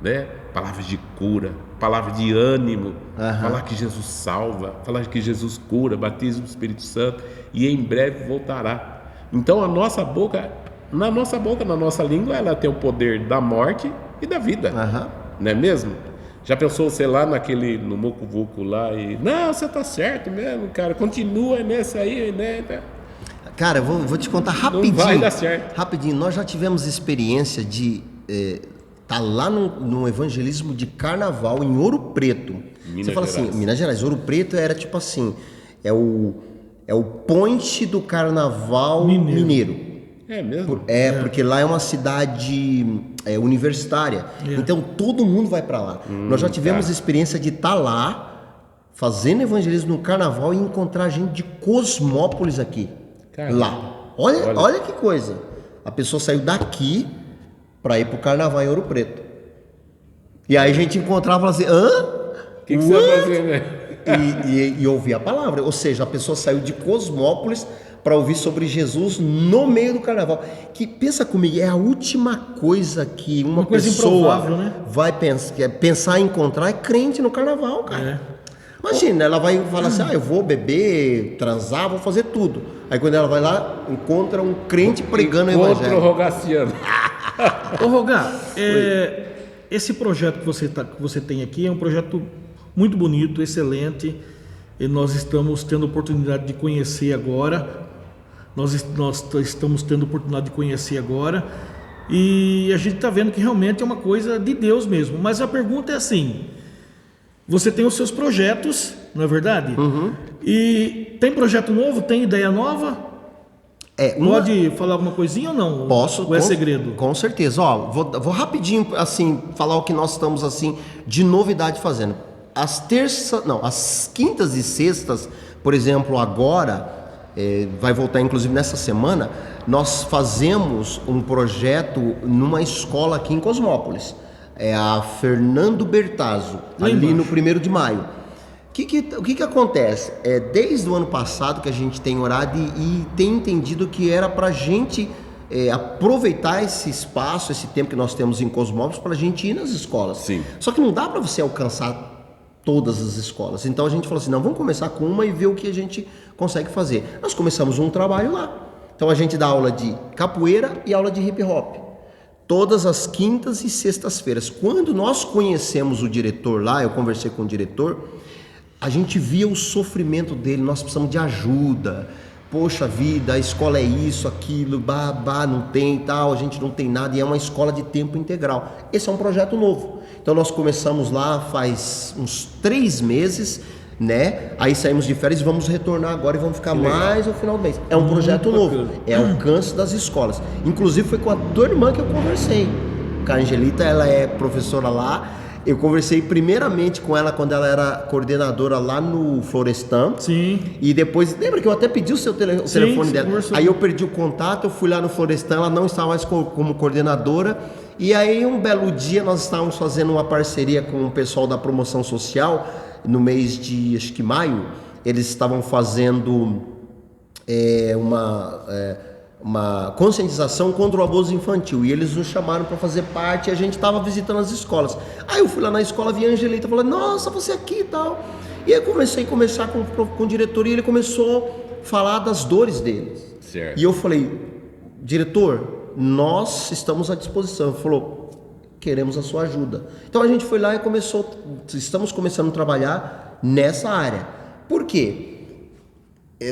A: né? Palavra de cura, palavra de ânimo, falar que Jesus salva, falar que Jesus cura, batiza o Espírito Santo e em breve voltará. Então a nossa boca, na nossa língua, ela tem o poder da morte e da vida, não é mesmo? Já pensou, sei lá, no Mucuvuco lá e... Não, você tá certo mesmo, cara. Continua nessa aí, né?
C: Cara, eu vou te contar rapidinho.
A: Não vai dar certo.
C: Rapidinho. Nós já tivemos experiência de tá lá no evangelismo de carnaval em Ouro Preto. Você fala assim, Minas Gerais. Ouro Preto era tipo assim, é o point do carnaval mineiro.
A: É mesmo?
C: Porque lá é uma cidade universitária. Então todo mundo vai para lá. Nós já tivemos experiência de estar lá fazendo evangelismo no carnaval e encontrar gente de Cosmópolis aqui. Caramba. Lá. Olha que coisa. A pessoa saiu daqui para ir pro carnaval em Ouro Preto. E aí a gente encontrava e falava assim:
A: O que você vai fazer, né?
C: E ouvir a palavra. Ou seja, a pessoa saiu de Cosmópolis para ouvir sobre Jesus no meio do carnaval. Que pensa comigo, é a última coisa que uma pessoa
B: né?
C: vai pensar em encontrar é crente no carnaval, cara. Imagina, ela vai falar assim: eu vou beber, transar, vou fazer tudo. Aí quando ela vai lá, encontra um crente pregando o evangelho.
A: Outro rogaciano.
B: Ô Rogar, esse projeto que você tem aqui é um projeto muito bonito, excelente. E nós estamos tendo oportunidade de conhecer agora. Nós estamos tendo oportunidade de conhecer agora. E a gente está vendo que realmente é uma coisa de Deus mesmo. Mas a pergunta é assim: você tem os seus projetos, não é verdade? E tem projeto novo? Tem ideia nova? Pode falar alguma coisinha ou não?
C: Posso.
B: Ou é segredo?
C: Com certeza. Vou rapidinho assim falar o que nós estamos assim de novidade fazendo. As quintas e sextas, por exemplo, agora vai voltar inclusive nessa semana, nós fazemos um projeto numa escola aqui em Cosmópolis. É a Fernando Bertazzo, ali no 1º de maio. O que acontece? Desde o ano passado que a gente tem orado e tem entendido que era para a gente aproveitar esse espaço, esse tempo que nós temos em Cosmópolis para a gente ir nas escolas.
A: Sim.
C: Só que não dá para você alcançar todas as escolas. Então a gente falou assim, não, vamos começar com uma e ver o que a gente consegue fazer. Nós começamos um trabalho lá. Então a gente dá aula de capoeira e aula de hip hop. Todas as quintas e sextas-feiras. Quando nós conhecemos o diretor lá, eu conversei com o diretor, a gente via o sofrimento dele, nós precisamos de ajuda. Poxa vida, a escola é isso, aquilo, não tem tal, a gente não tem nada, e é uma escola de tempo integral. Esse é um projeto novo. Então nós começamos lá faz uns 3 meses, né? Aí saímos de férias e vamos retornar agora e vamos ficar mais no final do mês. É um projeto novo, é alcance das escolas. Inclusive foi com a tua irmã que eu conversei. A Angelita, ela é professora lá. Eu conversei primeiramente com ela quando ela era coordenadora lá no Florestan.
B: Sim.
C: E depois, lembra que eu até pedi o telefone dela?
B: Conversou.
C: Aí eu perdi o contato, eu fui lá no Florestan, ela não estava mais como coordenadora. E aí um belo dia nós estávamos fazendo uma parceria com o pessoal da promoção social, no mês de, acho que maio, eles estavam fazendo uma conscientização contra o abuso infantil, e eles nos chamaram para fazer parte, e a gente estava visitando as escolas. Aí eu fui lá na escola, vi a Angelita, falei, nossa, você aqui e tal. E aí comecei a conversar com o diretor, e ele começou a falar das dores deles.
A: Certo.
C: E eu falei, diretor, nós estamos à disposição. Ele falou, queremos a sua ajuda. Então a gente foi lá e estamos começando a trabalhar nessa área. Por quê?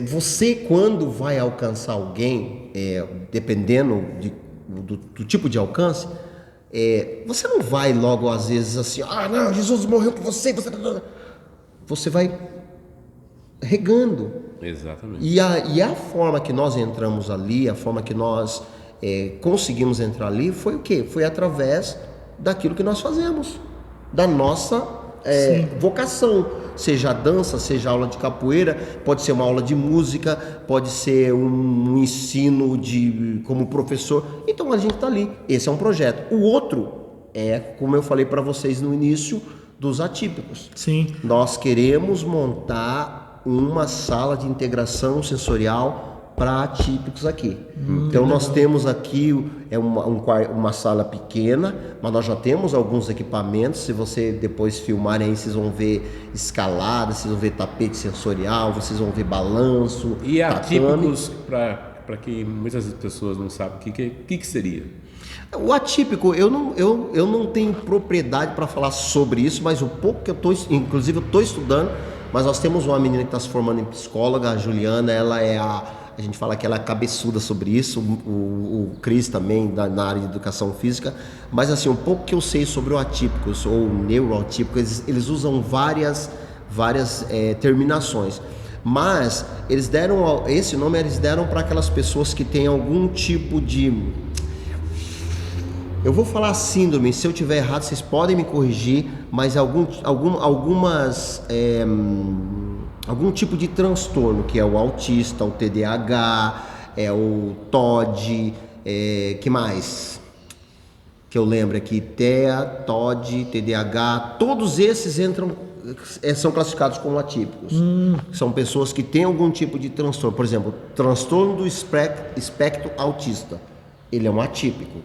C: Você, quando vai alcançar alguém, dependendo do tipo de alcance, você não vai logo às vezes assim, não, Jesus morreu por você. Você vai regando.
A: Exatamente.
C: E a forma que nós entramos ali, a forma que nós conseguimos entrar ali, foi o quê? Foi através daquilo que nós fazemos, da nossa vocação. Seja dança, seja aula de capoeira, pode ser uma aula de música, pode ser um ensino como professor. Então a gente está ali. Esse é um projeto. O outro como eu falei para vocês no início, dos atípicos.
B: Sim.
C: Nós queremos montar uma sala de integração sensorial para atípicos aqui. Então nós temos aqui uma sala pequena, mas nós já temos alguns equipamentos. Se você depois filmarem aí, vocês vão ver escalada, vocês vão ver tapete sensorial, vocês vão ver balanço.
A: E
C: tatame.
A: atípicos, para que muitas pessoas não sabem, o que seria?
C: O atípico, eu não tenho propriedade para falar sobre isso, mas o pouco que eu estou estudando, mas nós temos uma menina que está se formando em psicóloga, a Juliana, ela é a gente fala que ela é cabeçuda sobre isso, o Cris também, na área de educação física, mas assim, um pouco que eu sei sobre o atípico, ou neuroatípico, eles usam várias terminações, mas eles deram esse nome, eles deram para aquelas pessoas que têm algum tipo de... Eu vou falar síndrome, se eu tiver errado, vocês podem me corrigir, mas algum tipo de transtorno, que é o autista, o TDAH, o TOD, que mais? Que eu lembro aqui, TEA, TOD, TDAH, todos esses são classificados como atípicos. São pessoas que têm algum tipo de transtorno. Por exemplo, transtorno do espectro autista, ele é um atípico.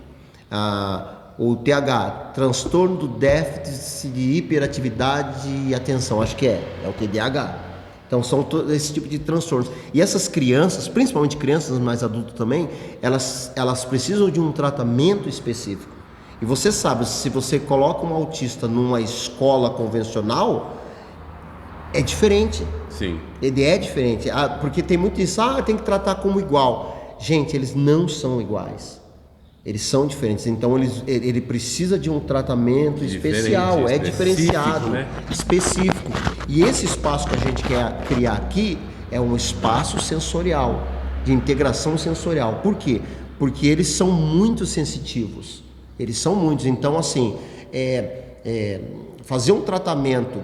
C: O TH, transtorno do déficit de hiperatividade e atenção, acho que é o TDAH. Então são esse tipo de transtornos. E essas crianças, principalmente crianças mais adultas também, elas precisam de um tratamento específico. E você sabe, se você coloca um autista numa escola convencional, é diferente.
A: Sim.
C: Ele é diferente, porque tem muito isso, tem que tratar como igual. Gente, eles não são iguais. Eles são diferentes, então ele precisa de um tratamento especial, diferenciado,
A: né?
C: Específico. E esse espaço que a gente quer criar aqui é um espaço sensorial, de integração sensorial. Por quê? Porque eles são muito sensitivos. Eles são muitos. Então, assim, fazer um tratamento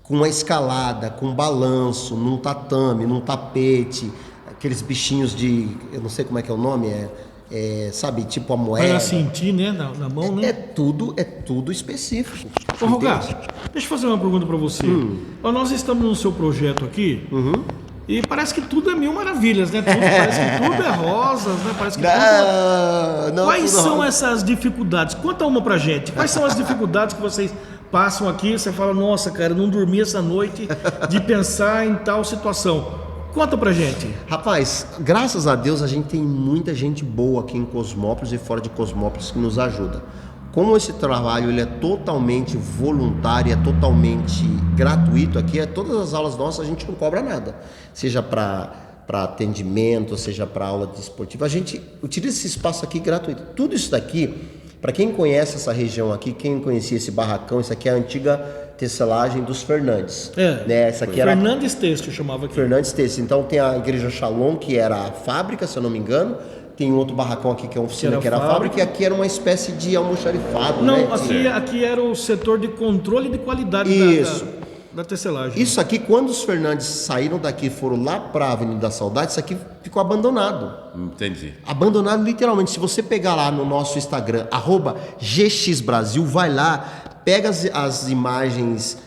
C: com uma escalada, com balanço, num tatame, num tapete, aqueles bichinhos eu não sei como é que é o nome, sabe, tipo a moeda.
B: Para sentir, né, na mão, né?
C: É tudo específico.
B: Ô, Rogato, deixa eu fazer uma pergunta para você. Nós estamos no seu projeto aqui, E parece que tudo é mil maravilhas, né? Parece que tudo é rosas, né? Parece que
C: Não,
B: Quais
C: tudo
B: são
C: rosa.
B: essas dificuldades? Conta uma pra gente. Quais são as dificuldades que vocês passam aqui? Você fala, nossa, cara, eu não dormi essa noite de pensar em tal situação. Conta pra gente.
C: Rapaz, graças a Deus a gente tem muita gente boa aqui em Cosmópolis e fora de Cosmópolis que nos ajuda. Como esse trabalho ele é totalmente voluntário, é totalmente gratuito aqui, todas as aulas nossas a gente não cobra nada. Seja para atendimento, seja para aula de esportiva, a gente utiliza esse espaço aqui gratuito. Tudo isso daqui, para quem conhece essa região aqui, quem conhecia esse barracão, isso aqui é a antiga tecelagem dos Fernandes. Né? Essa aqui era
B: Fernandes Têxtil chamava aqui.
C: Fernandes Têxtil. Então tem a Igreja Shalom, que era a fábrica, se eu não me engano. Tem outro barracão aqui que é a oficina, que era a fábrica, e aqui era uma espécie de almoxarifado.
B: Não,
C: né?
B: aqui era o setor de controle de qualidade da tecelagem.
C: Isso aqui, quando os Fernandes saíram daqui e foram lá para a Avenida da Saudade, isso aqui ficou abandonado.
A: Entendi.
C: Abandonado literalmente. Se você pegar lá no nosso Instagram, @GXBrasil, vai lá, pega as imagens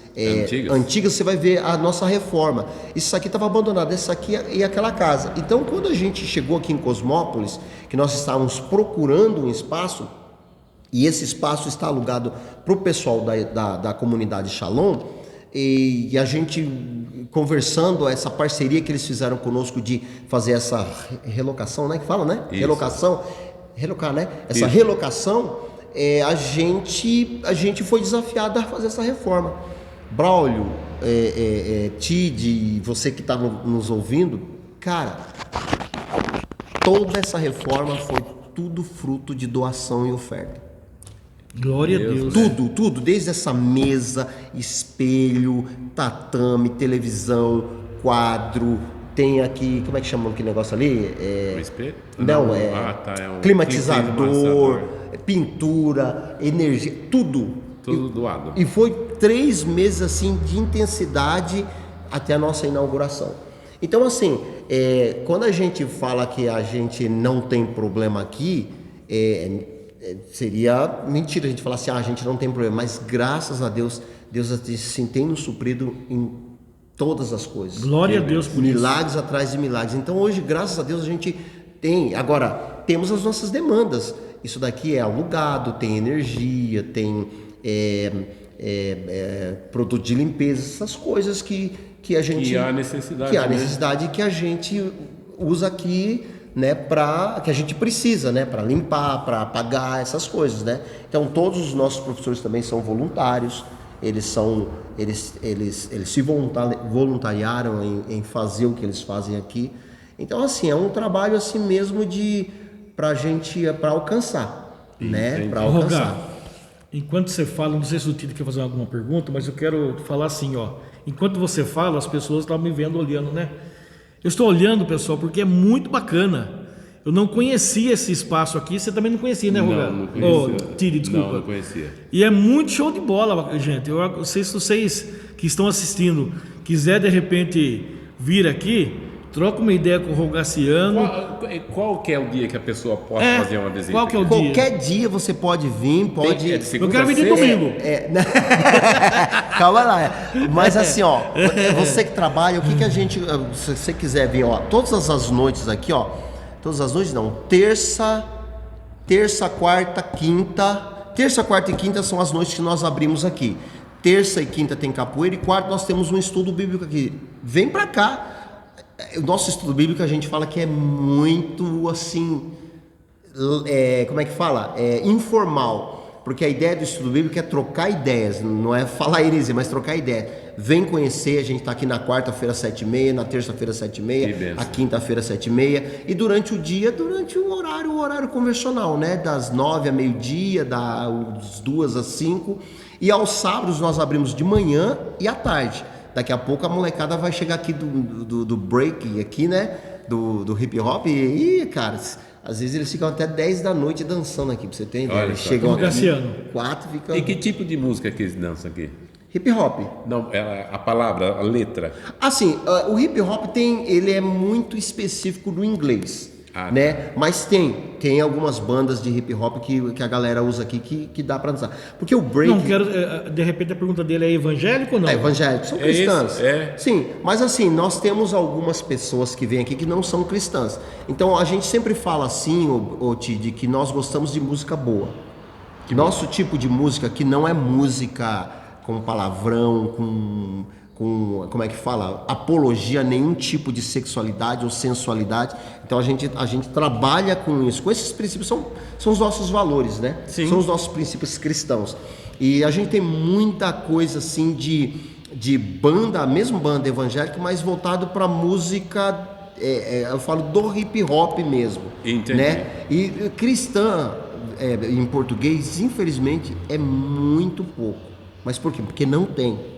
C: antigas, você vai ver a nossa reforma. Isso aqui estava abandonado, essa aqui e aquela casa. Então, quando a gente chegou aqui em Cosmópolis, que nós estávamos procurando um espaço, e esse espaço está alugado para o pessoal da comunidade Shalom, e a gente conversando, essa parceria que eles fizeram conosco de fazer essa relocação, né? Que fala, né?
A: Isso.
C: Relocar, né? Essa relocação, a gente foi desafiado a fazer essa reforma. Braulio, Tid, você que está nos ouvindo, cara, toda essa reforma foi tudo fruto de doação e oferta.
B: Glória a Deus.
C: Tudo, desde essa mesa, espelho, tatame, televisão, quadro, tem aqui, como é que chama aquele negócio ali?
A: O espelho?
C: Não,
A: um
C: climatizador, pintura, energia, tudo.
A: Tudo doado.
C: E foi 3 meses assim de intensidade até a nossa inauguração. Então assim, quando a gente fala que a gente não tem problema aqui, seria mentira a gente falar assim, a gente não tem problema, mas graças a Deus, Deus assim, tem nos suprido em todas as coisas.
B: Glória a Deus por isso.
C: Milagres atrás de milagres. Então hoje, graças a Deus, a gente tem. Agora, temos as nossas demandas. Isso daqui é alugado, tem energia, tem produto de limpeza, essas coisas que a gente...
A: Que há necessidade.
C: Que há necessidade que a gente usa aqui, né, que a gente precisa, né, para limpar, para pagar essas coisas, né? Então todos os nossos professores também são voluntários, eles se voluntariaram em fazer o que eles fazem aqui. Então assim, é um trabalho assim mesmo para alcançar, né? Para alcançar.
B: Enquanto você fala, não sei se o Tito quer fazer alguma pergunta, mas eu quero falar assim, ó. Enquanto você fala, as pessoas estão me vendo, olhando, né? Eu estou olhando, pessoal, porque é muito bacana. Eu não conhecia esse espaço aqui, você também não conhecia, né, Roberto?
A: Não conhecia.
B: Tiri, desculpa.
A: Não conhecia.
B: E é muito show de bola, gente. Eu não sei se vocês que estão assistindo quiser de repente vir aqui, troca uma ideia com o Rogaciano.
A: Qual que é o dia que a pessoa pode fazer uma visita?
B: Qual que é o dia?
C: Qualquer dia você pode vir, pode...
B: Eu quero vir de domingo.
C: Calma lá. Mas assim, ó, você que trabalha, o que a gente... Se você quiser vir, ó, todas as noites aqui, ó, todas as noites não, terça, quarta, quinta... Terça, quarta e quinta são as noites que nós abrimos aqui. Terça e quinta tem capoeira e quarta nós temos um estudo bíblico aqui. Vem pra cá. O nosso estudo bíblico a gente fala que é muito assim, como é que fala? Informal, porque a ideia do estudo bíblico é trocar ideias, não é falar heresia, mas trocar ideia. Vem conhecer, a gente está aqui na quarta-feira 7h30, na terça-feira 7h30, a quinta-feira 7h30 e durante o dia, durante o horário convencional, né? Das 9 a meio-dia, das 2 às 5, e aos sábados nós abrimos de manhã e à tarde. Daqui a pouco a molecada vai chegar aqui do break aqui, né? Do hip hop. E, cara, às vezes eles ficam até 10 da noite dançando aqui, pra você ter ideia. Eles chegam aqui, 4, ficam...
A: E que tipo de música que eles dançam aqui?
C: Hip hop.
A: Não, a palavra, a letra.
C: Assim, o hip hop ele é muito específico do inglês. né? Mas tem algumas bandas de hip hop que a galera usa aqui que dá pra dançar. Porque o break...
B: Não, quero... De repente a pergunta dele é evangélico ou não?
C: É evangélico, são cristãs.
A: É.
C: Sim, mas assim, nós temos algumas pessoas que vêm aqui que não são cristãs. Então a gente sempre fala assim, de que nós gostamos de música boa. Nosso tipo de música que não é música com palavrão, com como é que fala? Apologia a nenhum tipo de sexualidade ou sensualidade. Então a gente trabalha com isso. Com esses princípios, são os nossos valores, né?
B: Sim.
C: São os nossos princípios cristãos. E a gente tem muita coisa assim de banda, mesmo banda evangélica, mas voltado para música, eu falo do hip hop mesmo.
A: Entendi.
C: Né? E cristã, em português, infelizmente, é muito pouco. Mas por quê? Porque não tem.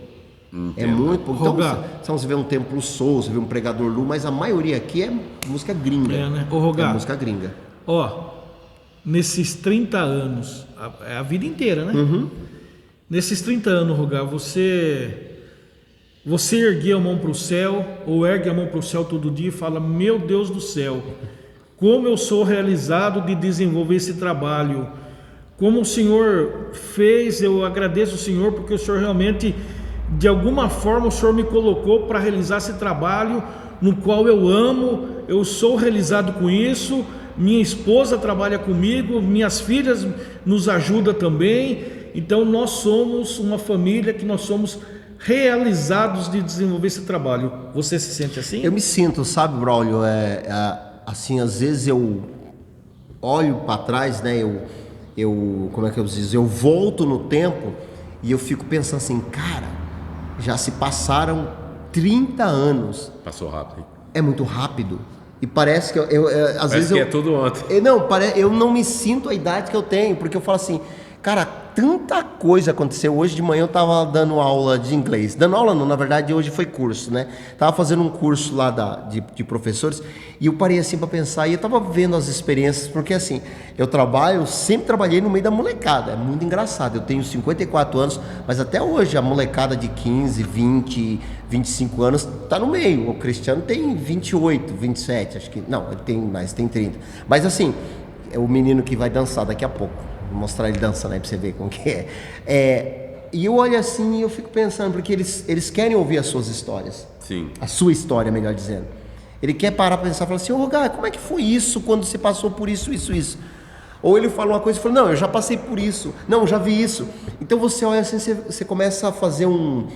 A: Entendo.
C: É muito pouco. Então você vê um Templo Soul, você vê um Pregador Lu, mas a maioria aqui é música gringa.
B: Né? Ô, Rogá,
C: é música gringa.
B: Ó, nesses 30 anos, a vida inteira, né?
C: Uhum.
B: Nesses 30 anos, Rogá, você ergue a mão para o céu, ou ergue a mão para o céu todo dia e fala: meu Deus do céu, como eu sou realizado de desenvolver esse trabalho, como o Senhor fez, eu agradeço o Senhor, porque o Senhor realmente, de alguma forma, o Senhor me colocou para realizar esse trabalho, no qual eu amo, eu sou realizado com isso, minha esposa trabalha comigo, minhas filhas nos ajudam também, então nós somos uma família que nós somos realizados de desenvolver esse trabalho. Você se sente assim?
C: Eu me sinto, sabe, Braulio, assim, às vezes eu olho para trás, né, como é que eu digo, eu volto no tempo e eu fico pensando assim, cara, já se passaram 30 anos.
A: Passou rápido, hein?
C: É muito rápido. E parece que às vezes
A: é tudo ontem.
C: Eu não me sinto a idade que eu tenho, porque eu falo assim, cara, tanta coisa aconteceu. Hoje de manhã eu tava dando aula de inglês. Dando aula não, na verdade hoje foi curso, né? Tava fazendo um curso lá de professores e eu parei assim para pensar e eu tava vendo as experiências, porque assim, eu sempre trabalhei no meio da molecada. É muito engraçado. Eu tenho 54 anos, mas até hoje a molecada de 15, 20, 25 anos tá no meio. O Cristiano tem 28, 27, acho que não, ele tem mais, tem 30. Mas assim, é o menino que vai dançar daqui a pouco. Vou mostrar ele dançando aí pra você ver como que é. E eu olho assim e eu fico pensando, porque eles querem ouvir as suas histórias.
A: Sim.
C: A sua história, melhor dizendo. Ele quer parar pra pensar e falar assim, ô Rogá, como é que foi isso quando você passou por isso? Ou ele fala uma coisa e fala, não, eu já passei por isso. Não, já vi isso. Então você olha assim, você começa a fazer um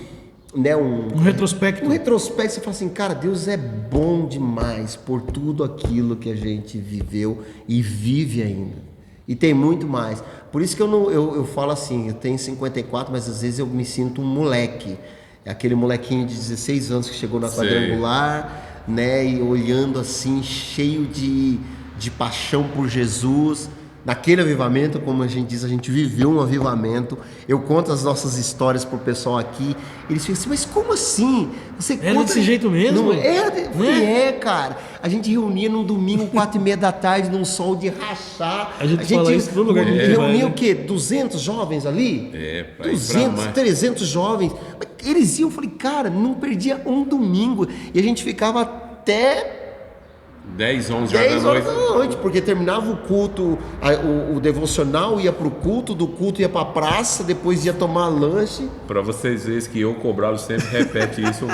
C: retrospecto. Você fala assim, cara, Deus é bom demais por tudo aquilo que a gente viveu e vive ainda. E tem muito mais. Por isso que eu falo assim, eu tenho 54, mas às vezes eu me sinto um moleque. É aquele molequinho de 16 anos que chegou na quadrangular, né? E olhando assim, cheio de paixão por Jesus. Naquele avivamento, como a gente diz, a gente viveu um avivamento. Eu conto as nossas histórias pro pessoal aqui. Eles ficam assim, mas como assim? Você
B: conta desse jeito mesmo?
C: Não, cara. A gente reunia num domingo, 4h30 da tarde, num sol de rachar.
B: A gente fala isso pro lugar que a gente vai,
C: reunia
B: né?
C: o quê? 200 jovens ali?
A: Pra
C: 200, 300 jovens. Eles iam, eu falei, cara, não perdia um domingo. E a gente ficava até
A: 10, 11
C: horas da noite, porque terminava o culto, o devocional ia pro culto, do culto ia pra praça, depois ia tomar lanche.
A: Pra vocês verem que eu cobrado sempre repete isso.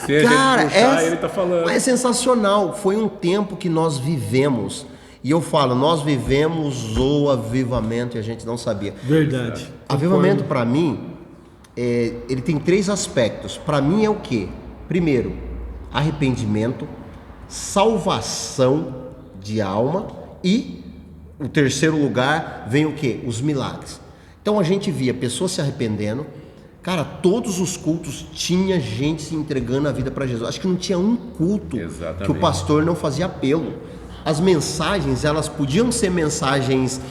A: Se a
C: cara,
A: gente puxar, ele tá falando.
C: É sensacional. Foi um tempo que nós vivemos. E eu falo, nós vivemos o avivamento e a gente não sabia.
B: Verdade.
C: Avivamento para mim, ele tem 3 aspectos. Para mim é o quê? Primeiro, arrependimento, salvação de alma e o terceiro lugar vem o quê? Os milagres. Então a gente via pessoas se arrependendo. Cara, todos os cultos tinha gente se entregando a vida para Jesus. Acho que não tinha um culto que o pastor não fazia apelo. As mensagens, elas podiam ser mensagens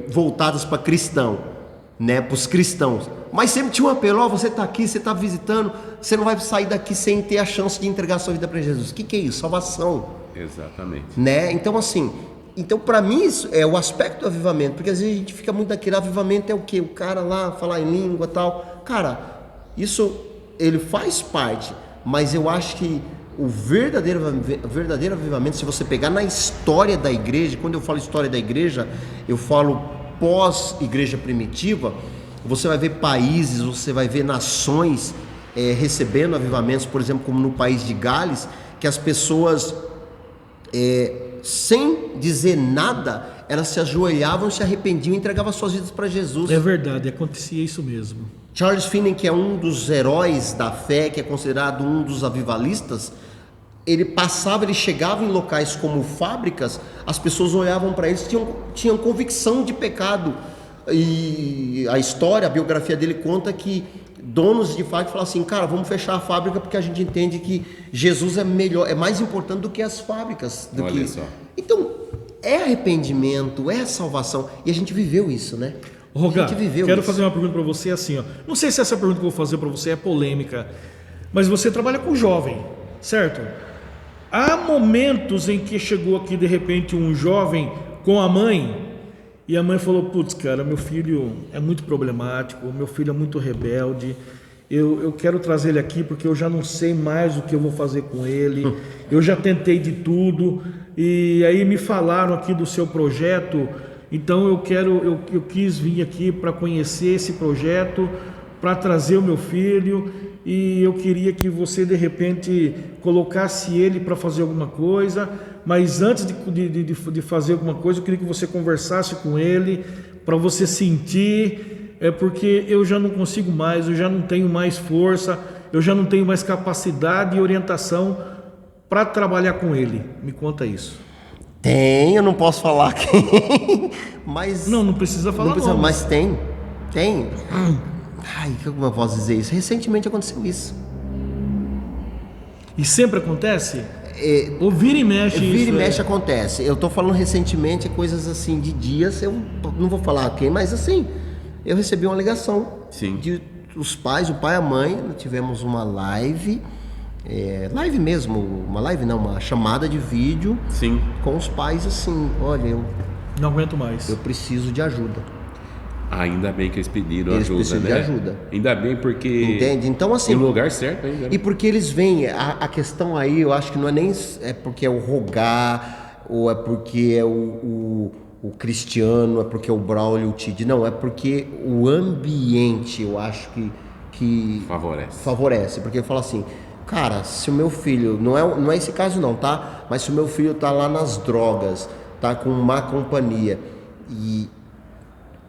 C: voltadas para cristão, né, para os cristãos, mas sempre tinha um apelo, você está aqui, você está visitando, você não vai sair daqui sem ter a chance de entregar a sua vida para Jesus. O que é isso? Salvação.
A: Exatamente.
C: Né? Então assim, para mim isso é o aspecto do avivamento, porque às vezes a gente fica muito daquele, avivamento é o quê? O cara lá falar em língua e tal. Cara, isso ele faz parte, mas eu acho que o verdadeiro avivamento, se você pegar na história da igreja, quando eu falo história da igreja, eu falo pós-igreja primitiva, você vai ver países, você vai ver nações recebendo avivamentos, por exemplo, como no país de Gales, que as pessoas, sem dizer nada, elas se ajoelhavam, se arrependiam e entregavam suas vidas para Jesus.
B: É verdade, acontecia isso mesmo.
C: Charles Finney, que é um dos heróis da fé, que é considerado um dos avivalistas, ele chegava em locais como fábricas, as pessoas olhavam para eles, tinham convicção de pecado, e a biografia dele conta que donos de fábrica falavam assim: cara, vamos fechar a fábrica porque a gente entende que Jesus é mais importante do que as fábricas.
A: Olha só.
C: Então, é arrependimento, é salvação, e a gente viveu isso, né?
B: Rogá, quero fazer uma pergunta para você assim, ó. Não sei se essa pergunta que eu vou fazer para você é polêmica, mas você trabalha com jovem, certo? Há momentos em que chegou aqui de repente um jovem com a mãe, e a mãe falou: putz, cara, meu filho é muito problemático, meu filho é muito rebelde, eu quero trazer ele aqui porque eu já não sei mais o que eu vou fazer com ele, eu já tentei de tudo, e aí me falaram aqui do seu projeto. Então eu quis vir aqui para conhecer esse projeto, para trazer o meu filho, e eu queria que você de repente colocasse ele para fazer alguma coisa, mas antes de fazer alguma coisa, eu queria que você conversasse com ele, para você sentir, porque eu já não consigo mais, eu já não tenho mais força, eu já não tenho mais capacidade e orientação para trabalhar com ele. Me conta isso.
C: Tem, eu não posso falar quem, mas...
B: Não precisa falar,
C: mas tem. Ai, como eu posso dizer isso? Recentemente aconteceu isso.
B: E sempre acontece? Ou vira e mexe?
C: Vira e mexe acontece. Eu tô falando recentemente coisas assim de dias, eu não vou falar quem, mas assim, eu recebi uma ligação.
A: Sim.
C: De os pais, o pai e a mãe, tivemos uma live... live mesmo, uma chamada de vídeo.
A: Sim.
C: Com os pais assim: olha, eu
B: não aguento mais,
C: eu preciso de ajuda.
A: Ainda bem que eles pediram
C: eles
A: ajuda,
C: precisam
A: né?
C: de ajuda.
A: Ainda bem porque...
C: Entende? Então assim...
A: no lugar certo ainda.
C: E porque eles vêm, a questão aí, eu acho que não é nem... é porque é o rogar, ou é porque é o Cristiano, é porque é o Braulio, o Tid. Não, é porque o ambiente, eu acho que favorece. Porque eu falo assim: cara, se o meu filho, não é esse caso não, tá? Mas se o meu filho tá lá nas drogas, tá com má companhia, e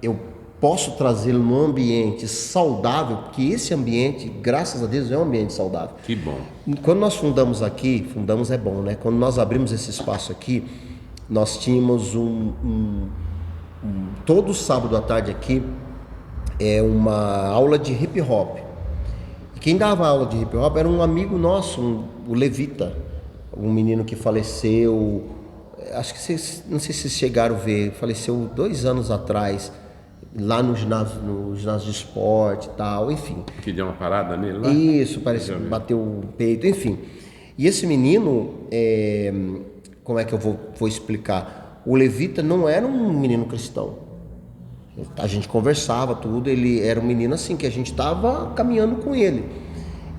C: eu posso trazê-lo num ambiente saudável, porque esse ambiente, graças a Deus, é um ambiente saudável.
A: Que bom.
C: Quando nós fundamos é bom, né? Quando nós abrimos esse espaço aqui, nós tínhamos todo sábado à tarde aqui, uma aula de hip hop. Quem dava aula de hip hop era um amigo nosso, o Levita, um menino que faleceu, acho que não sei se vocês chegaram a ver, faleceu 2 anos atrás, lá no ginásio de esporte e tal, enfim.
A: Que deu uma parada nele lá?
C: Isso, parece que bateu o peito, enfim. E esse menino, como é que eu vou explicar? O Levita não era um menino cristão. A gente conversava tudo, ele era um menino assim, que a gente estava caminhando com ele.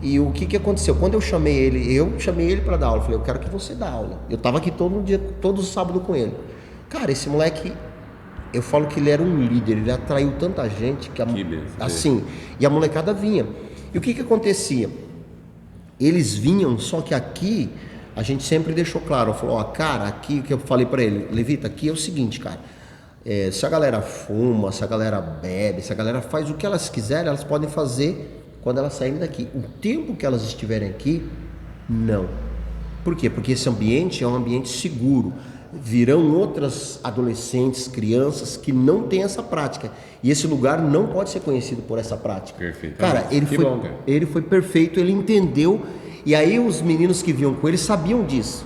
C: E o que aconteceu? Quando eu chamei ele para dar aula, eu falei: eu quero que você dê aula. Eu estava aqui todo sábado com ele. Cara, esse moleque, eu falo que ele era um líder, ele atraiu tanta gente que assim, e a molecada vinha. E o que acontecia? Eles vinham, só que aqui a gente sempre deixou claro, falou: ó, cara, aqui que eu falei para ele, Levita, aqui é o seguinte, cara, se a galera fuma, se a galera bebe, se a galera faz o que elas quiserem, elas podem fazer quando elas saírem daqui. O tempo que elas estiverem aqui, não. Por quê? Porque esse ambiente é um ambiente seguro. Virão outras adolescentes, crianças que não têm essa prática. E esse lugar não pode ser conhecido por essa prática.
A: Perfeito.
C: Cara, ele foi perfeito, ele entendeu. E aí os meninos que vinham com ele sabiam disso.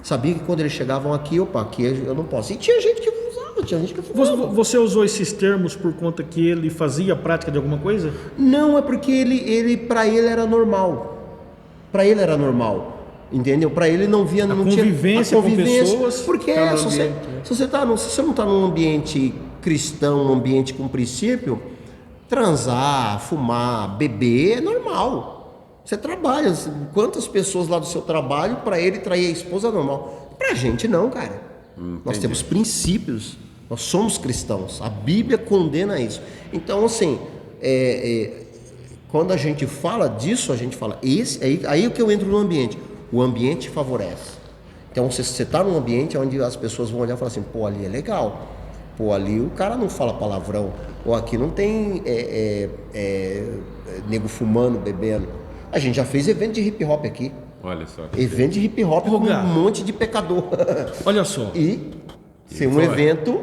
C: Sabiam que quando eles chegavam aqui, aqui eu não posso. E tinha gente que usava, tinha gente que fumava.
B: Você usou esses termos por conta que ele fazia prática de alguma coisa?
C: Não, é porque ele para ele era normal. Para ele era normal. Entendeu? Para ele não via, não tinha
B: convivência com pessoas.
C: Porque se você não está num ambiente cristão, num ambiente com princípio, transar, fumar, beber é normal. Você trabalha. Quantas pessoas lá do seu trabalho, para ele trair a esposa é normal? Pra gente não, cara. Nós temos princípios. Nós somos cristãos. A Bíblia condena isso. Então, assim, quando a gente fala disso, a gente fala... Aí é que eu entro no ambiente. O ambiente favorece. Então, você está num ambiente onde as pessoas vão olhar e falar assim, pô, ali é legal. Pô, ali o cara não fala palavrão. Ou aqui não tem nego fumando, bebendo. A gente já fez evento de hip hop aqui.
A: Olha só.
C: Evento de hip hop com um monte de pecador.
B: Olha só.
C: E ser um evento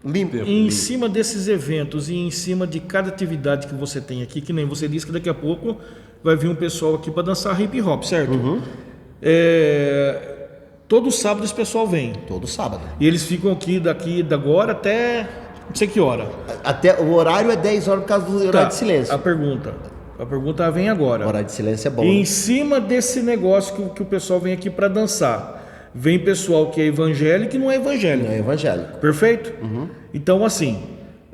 C: limpo.
B: Em cima desses eventos e em cima de cada atividade que você tem aqui, que nem você disse que daqui a pouco vai vir um pessoal aqui para dançar hip hop, certo? Todo sábado esse pessoal vem.
C: Todo sábado.
B: E eles ficam aqui da agora até não sei que hora.
C: Até o horário é 10 horas por causa do horário de silêncio.
B: A pergunta vem agora.
C: O horário de silêncio é bom.
B: E em cima desse negócio que o pessoal vem aqui para dançar, vem pessoal que é evangélico e não é evangélico.
C: Não é evangélico.
B: Perfeito? Então, assim,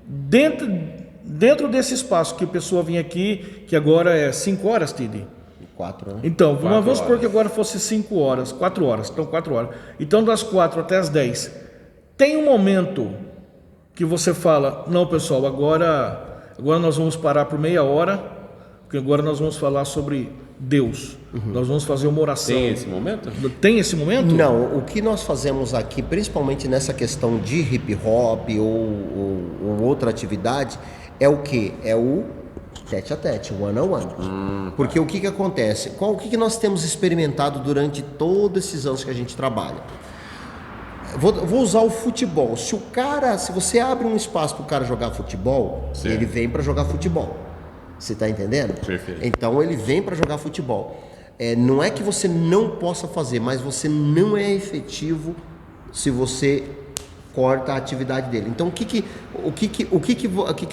B: dentro desse espaço que a pessoa vem aqui, que agora é 5 horas, Tidi?
C: 4, né?
B: Então, vamos supor que agora fosse 5 horas, 4 horas. Então, 4 horas. Então, das 4 até as 10. Tem um momento que você fala, não, pessoal, agora nós vamos parar por meia hora, porque agora nós vamos falar sobre Deus. Nós vamos fazer uma oração.
A: Tem esse momento?
B: Tem esse momento?
C: Não, o que nós fazemos aqui, principalmente nessa questão de hip hop ou outra atividade, é o quê? É o tete a tete, one on one. Porque o que acontece? O que nós temos experimentado durante todos esses anos que a gente trabalha? Vou usar o futebol. Se você abre um espaço para o cara jogar futebol,
A: certo,
C: ele vem para jogar futebol. Você está entendendo?
A: Perfeito.
C: Então ele vem para jogar futebol. Não é que você não possa fazer, mas você não é efetivo se você corta a atividade dele. Então o que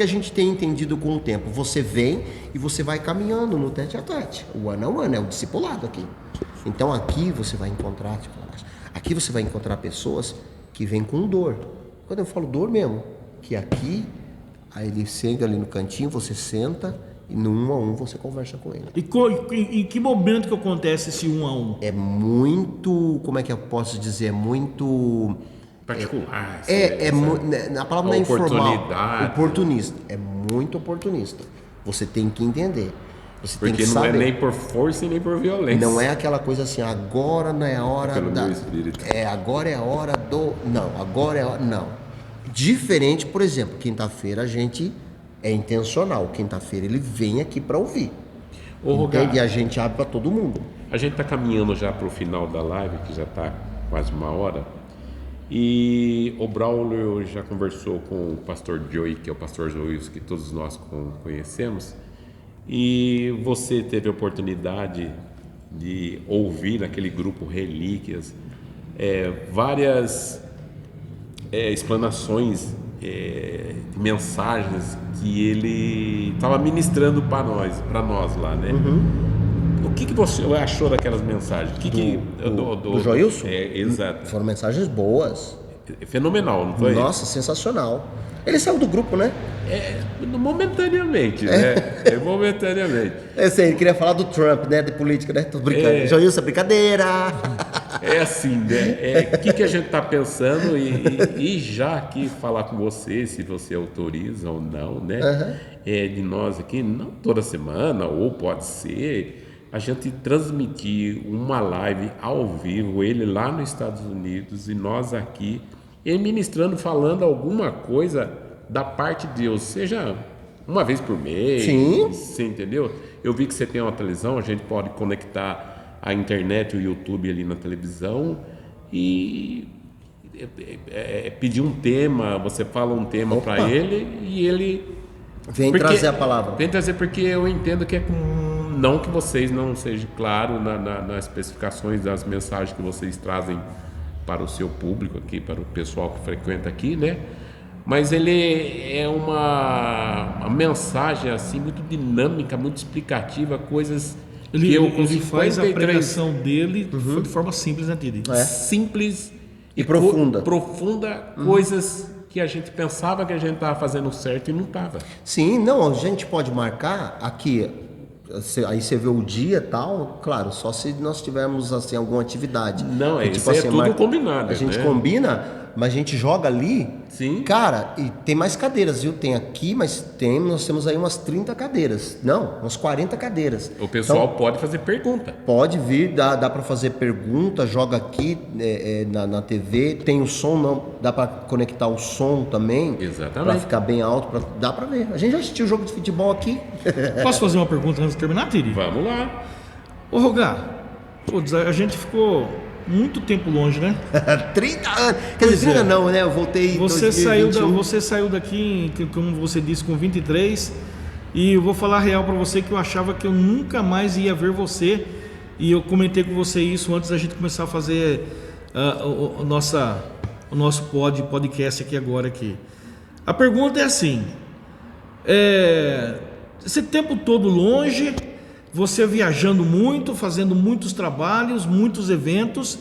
C: a gente tem entendido com o tempo? Você vem e você vai caminhando no tete a tete. O one on one é o discipulado aqui. Então aqui você vai encontrar, aqui você vai encontrar pessoas que vêm com dor. Quando eu falo dor mesmo, que aqui, aí ele senta ali no cantinho, você senta e no 1 a 1 você conversa com ele.
B: E em que momento que acontece esse 1 a 1?
C: É muito, como é que eu posso dizer? É muito
A: particular.
C: A palavra não é informal.
A: Oportunista.
C: É muito oportunista. Você tem que entender. Você
A: porque
C: tem que
A: não
C: saber.
A: É nem por força e nem por violência.
C: Não é aquela coisa assim, agora não é a hora
A: pelo meu espírito.
C: Agora é a hora do... Não, agora é a hora... Não. Diferente, por exemplo, quinta-feira a gente é intencional. Quinta-feira ele vem aqui para ouvir. Entende? E a gente abre para todo mundo.
A: A gente está caminhando já para o final da live, que já está quase 1 hora. E o Braulio já conversou com o pastor Joey, que é o pastor Joilson, que todos nós conhecemos. E você teve a oportunidade de ouvir naquele grupo Relíquias várias explanações de mensagens que ele estava ministrando para nós lá, né? O que você achou daquelas mensagens?
C: Do Joilson?
A: Exato.
C: Foram mensagens boas.
A: Fenomenal, não foi?
C: Nossa, sensacional. Ele saiu do grupo, né?
A: Momentaneamente, né? Momentaneamente.
C: Eu sei, ele queria falar do Trump, né? De política, né? Tô brincando. Joilson, brincadeira!
A: É assim, né? O que a gente tá pensando e já aqui falar com você, se você autoriza ou não, né? De nós aqui, não toda semana, ou pode ser, a gente transmitir uma live ao vivo, ele lá nos Estados Unidos e nós aqui, ele ministrando, falando alguma coisa da parte de Deus, seja uma vez por mês.
C: Sim.
A: Você entendeu? Eu vi que você tem uma televisão, a gente pode conectar a internet e o YouTube ali na televisão e pedir um tema, você fala um tema para ele e ele
C: vem trazer a palavra.
A: Vem trazer, porque eu entendo que não que vocês não sejam claros nas especificações das mensagens que vocês trazem para o seu público aqui, para o pessoal que frequenta aqui, né? Mas ele é uma mensagem assim muito dinâmica, muito explicativa, coisas que eu com
B: ele faz a pregação dele de forma simples, né, Tidi?
A: Simples
C: e profunda.
A: Coisas que a gente pensava que a gente estava fazendo certo e não estava.
C: Sim, não, a gente pode marcar aqui Aí você vê o dia e tal, claro, só se nós tivermos assim alguma atividade.
A: Não,
C: E,
A: isso aí é tudo combinado,
C: A gente
A: né?
C: combina, mas a gente joga ali.
A: Sim.
C: Cara, e tem mais cadeiras, viu? Tem aqui, mas nós temos aí umas 30 cadeiras. Não, umas 40 cadeiras.
A: O pessoal
C: Então,
A: pode fazer pergunta.
C: pode vir, dá para fazer pergunta, joga aqui na TV, tem o som, não, dá para conectar o som também.
A: Exatamente.
C: Para ficar bem alto, dá para ver. A gente já assistiu o jogo de futebol aqui.
B: Posso fazer uma pergunta antes de terminar, Tiri?
A: Vamos lá.
B: Ô, Rogá, putz, a gente ficou muito tempo longe, né?
C: 30 anos. Quer dizer, 30 não, né? Eu voltei em
B: Você
C: 2021.
B: saiu daqui, como você disse, com 23. E eu vou falar a real pra você que eu achava que eu nunca mais ia ver você. E eu comentei com você isso antes da gente começar a fazer o nosso podcast aqui agora aqui. A pergunta é assim: esse tempo todo longe, você viajando muito, fazendo muitos trabalhos, muitos eventos,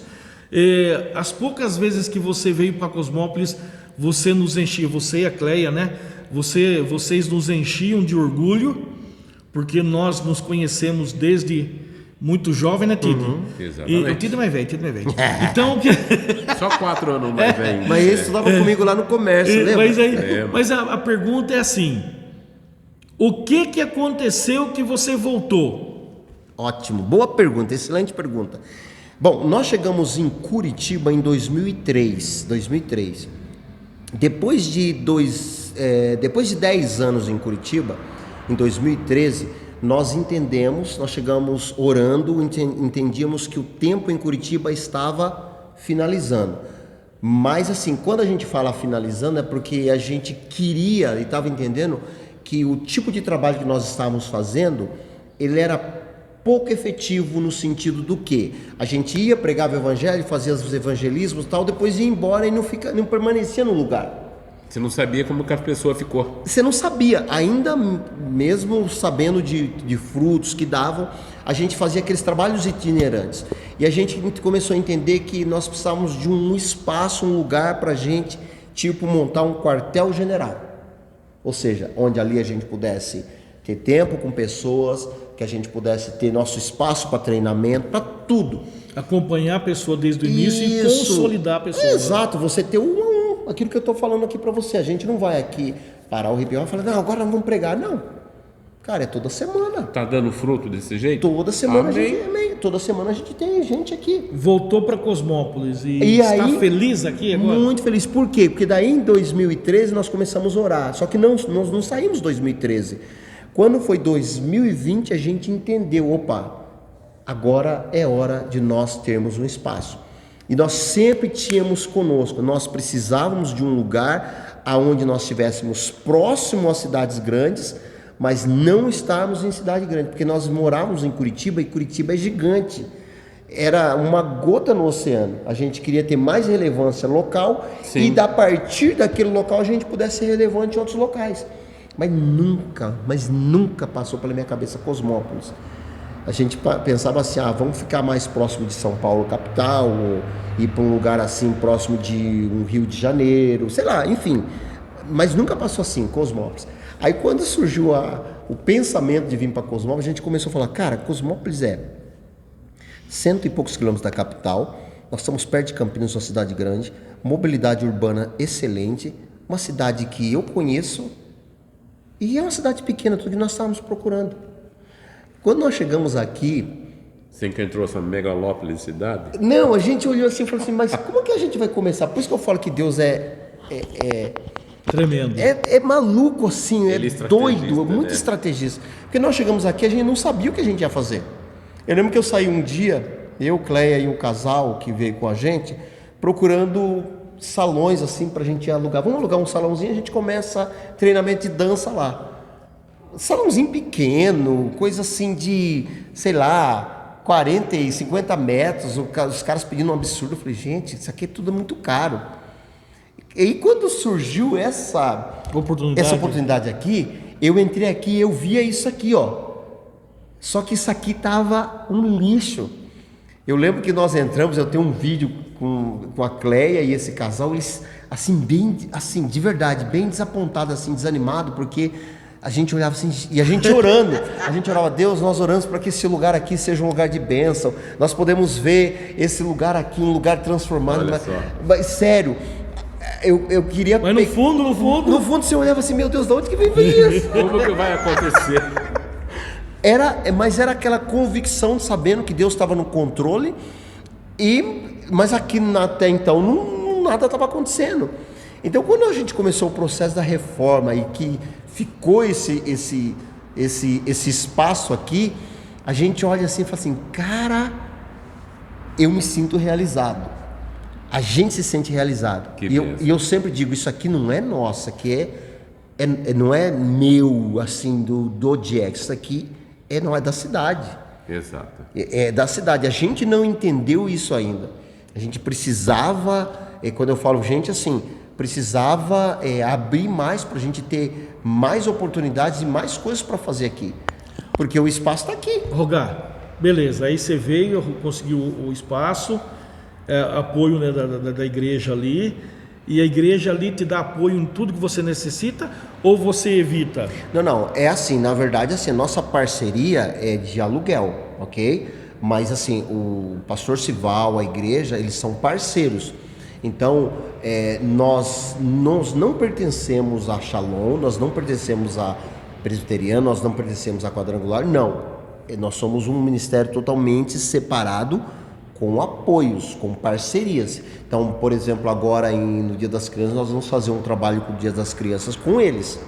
B: as poucas vezes que você veio para Cosmópolis, você nos enchia, você e a Cleia, né? Vocês nos enchiam de orgulho, porque nós nos conhecemos desde muito jovem, né, Tito?
A: exatamente.
B: E o Tito é mais velho, Então,
A: Só 4 anos mais velho.
C: Mas esse estudava comigo lá no comércio, lembra?
B: mas a pergunta é assim: o que aconteceu que você voltou?
C: Ótimo, boa pergunta, excelente pergunta. Bom, nós chegamos em Curitiba em 2003. Depois de 10 anos em Curitiba, em 2013, nós chegamos orando, entendíamos que o tempo em Curitiba estava finalizando. Mas assim, quando a gente fala finalizando, é porque a gente queria e estava entendendo que o tipo de trabalho que nós estávamos fazendo, ele era pouco efetivo no sentido do que a gente ia, pregava o evangelho, fazia os evangelismos e tal, depois ia embora e não permanecia no lugar.
A: Você não sabia como que a pessoa ficou.
C: Você não sabia, ainda mesmo sabendo de frutos que davam, a gente fazia aqueles trabalhos itinerantes. E a gente começou a entender que nós precisávamos de um espaço, um lugar para a gente, tipo, montar um quartel-general. Ou seja, onde ali a gente pudesse ter tempo com pessoas, que a gente pudesse ter nosso espaço para treinamento, para tudo.
B: Acompanhar a pessoa desde o início e consolidar a pessoa.
C: Exato, você ter um a um, aquilo que eu estou falando aqui para você. A gente não vai aqui parar o repião e falar, não, agora nós vamos pregar. Não, cara, é toda semana.
A: Tá dando fruto desse jeito?
C: Toda semana
A: Amém.
C: toda semana a gente tem gente aqui.
B: Voltou para Cosmópolis e está
C: aí,
B: feliz aqui agora?
C: Muito feliz. Por quê? Porque daí em 2013 nós começamos a orar. Só que nós não saímos em 2013. Quando foi 2020 a gente entendeu, opa, agora é hora de nós termos um espaço. E nós sempre tínhamos conosco, nós precisávamos de um lugar aonde nós estivéssemos próximo às cidades grandes, mas não estarmos em cidade grande, porque nós morávamos em Curitiba e Curitiba é gigante. Era uma gota no oceano. A gente queria ter mais relevância local. Sim. E a partir daquele local a gente pudesse ser relevante em outros locais. Mas nunca passou pela minha cabeça Cosmópolis. A gente pensava assim, vamos ficar mais próximo de São Paulo, capital, ou ir para um lugar assim, próximo de um Rio de Janeiro, sei lá, enfim. Mas nunca passou assim, Cosmópolis. Aí quando surgiu o pensamento de vir para Cosmópolis, a gente começou a falar, cara, Cosmópolis é 100 e poucos quilômetros da capital, nós estamos perto de Campinas, uma cidade grande, mobilidade urbana excelente, uma cidade que eu conheço, e é uma cidade pequena, tudo que nós estávamos procurando. Quando nós chegamos aqui...
A: Você que entrou essa megalópole de cidade?
C: Não, a gente olhou assim e falou assim, mas como que a gente vai começar? Por isso que eu falo que Deus
B: tremendo.
C: É maluco assim,
A: Ele
C: é doido, muito
A: né?
C: estrategista. Porque nós chegamos aqui, a gente não sabia o que a gente ia fazer. Eu lembro que eu saí um dia, eu, Cleia e o casal que veio com a gente, procurando salões assim pra gente alugar. Vamos alugar um salãozinho, a gente começa treinamento de dança lá. Salãozinho pequeno, coisa assim de, sei lá, 40 e 50 metros, os caras pedindo um absurdo. Eu falei, gente, isso aqui é tudo muito caro. E quando surgiu essa oportunidade aqui, eu entrei aqui e eu via isso aqui, ó. Só que isso aqui tava um lixo. Eu lembro que nós entramos, eu tenho um vídeo com a Cleia e esse casal, eles assim, bem, assim, de verdade, bem desapontados, assim, desanimados, porque a gente olhava assim, e a gente orando, a gente orava, Deus, nós oramos para que esse lugar aqui seja um lugar de bênção, nós podemos ver esse lugar aqui, um lugar transformado, mas sério, eu queria...
B: Mas no fundo
C: você olhava assim, meu Deus, de onde que vem isso?
A: Como que vai acontecer?
C: Mas era aquela convicção de sabendo que Deus estava no controle, mas aqui até então nada estava acontecendo. Então, quando a gente começou o processo da reforma e que ficou esse espaço aqui, a gente olha assim e fala assim, cara, eu me sinto realizado. A gente se sente realizado. E eu sempre digo, isso aqui não é nosso, aqui não é meu, assim, do Jack, isso aqui não é da cidade.
A: Exato.
C: É da cidade. A gente não entendeu isso ainda. A gente precisava, quando eu falo gente, assim, precisava abrir mais para a gente ter mais oportunidades e mais coisas para fazer aqui. Porque o espaço está aqui.
B: Rogar, beleza, aí você veio, conseguiu o espaço, apoio, né, da igreja ali, e a igreja ali te dá apoio em tudo que você necessita, ou você evita?
C: Não, é assim, na verdade, assim, a nossa parceria é de aluguel, ok? Mas assim, o pastor Sival, a igreja, eles são parceiros. Então, nós não pertencemos a Shalom, nós não pertencemos a Presbiteriano, nós não pertencemos a Quadrangular, não. Nós somos um ministério totalmente separado, com apoios, com parcerias. Então, por exemplo, agora no Dia das Crianças, nós vamos fazer um trabalho com o Dia das Crianças com eles.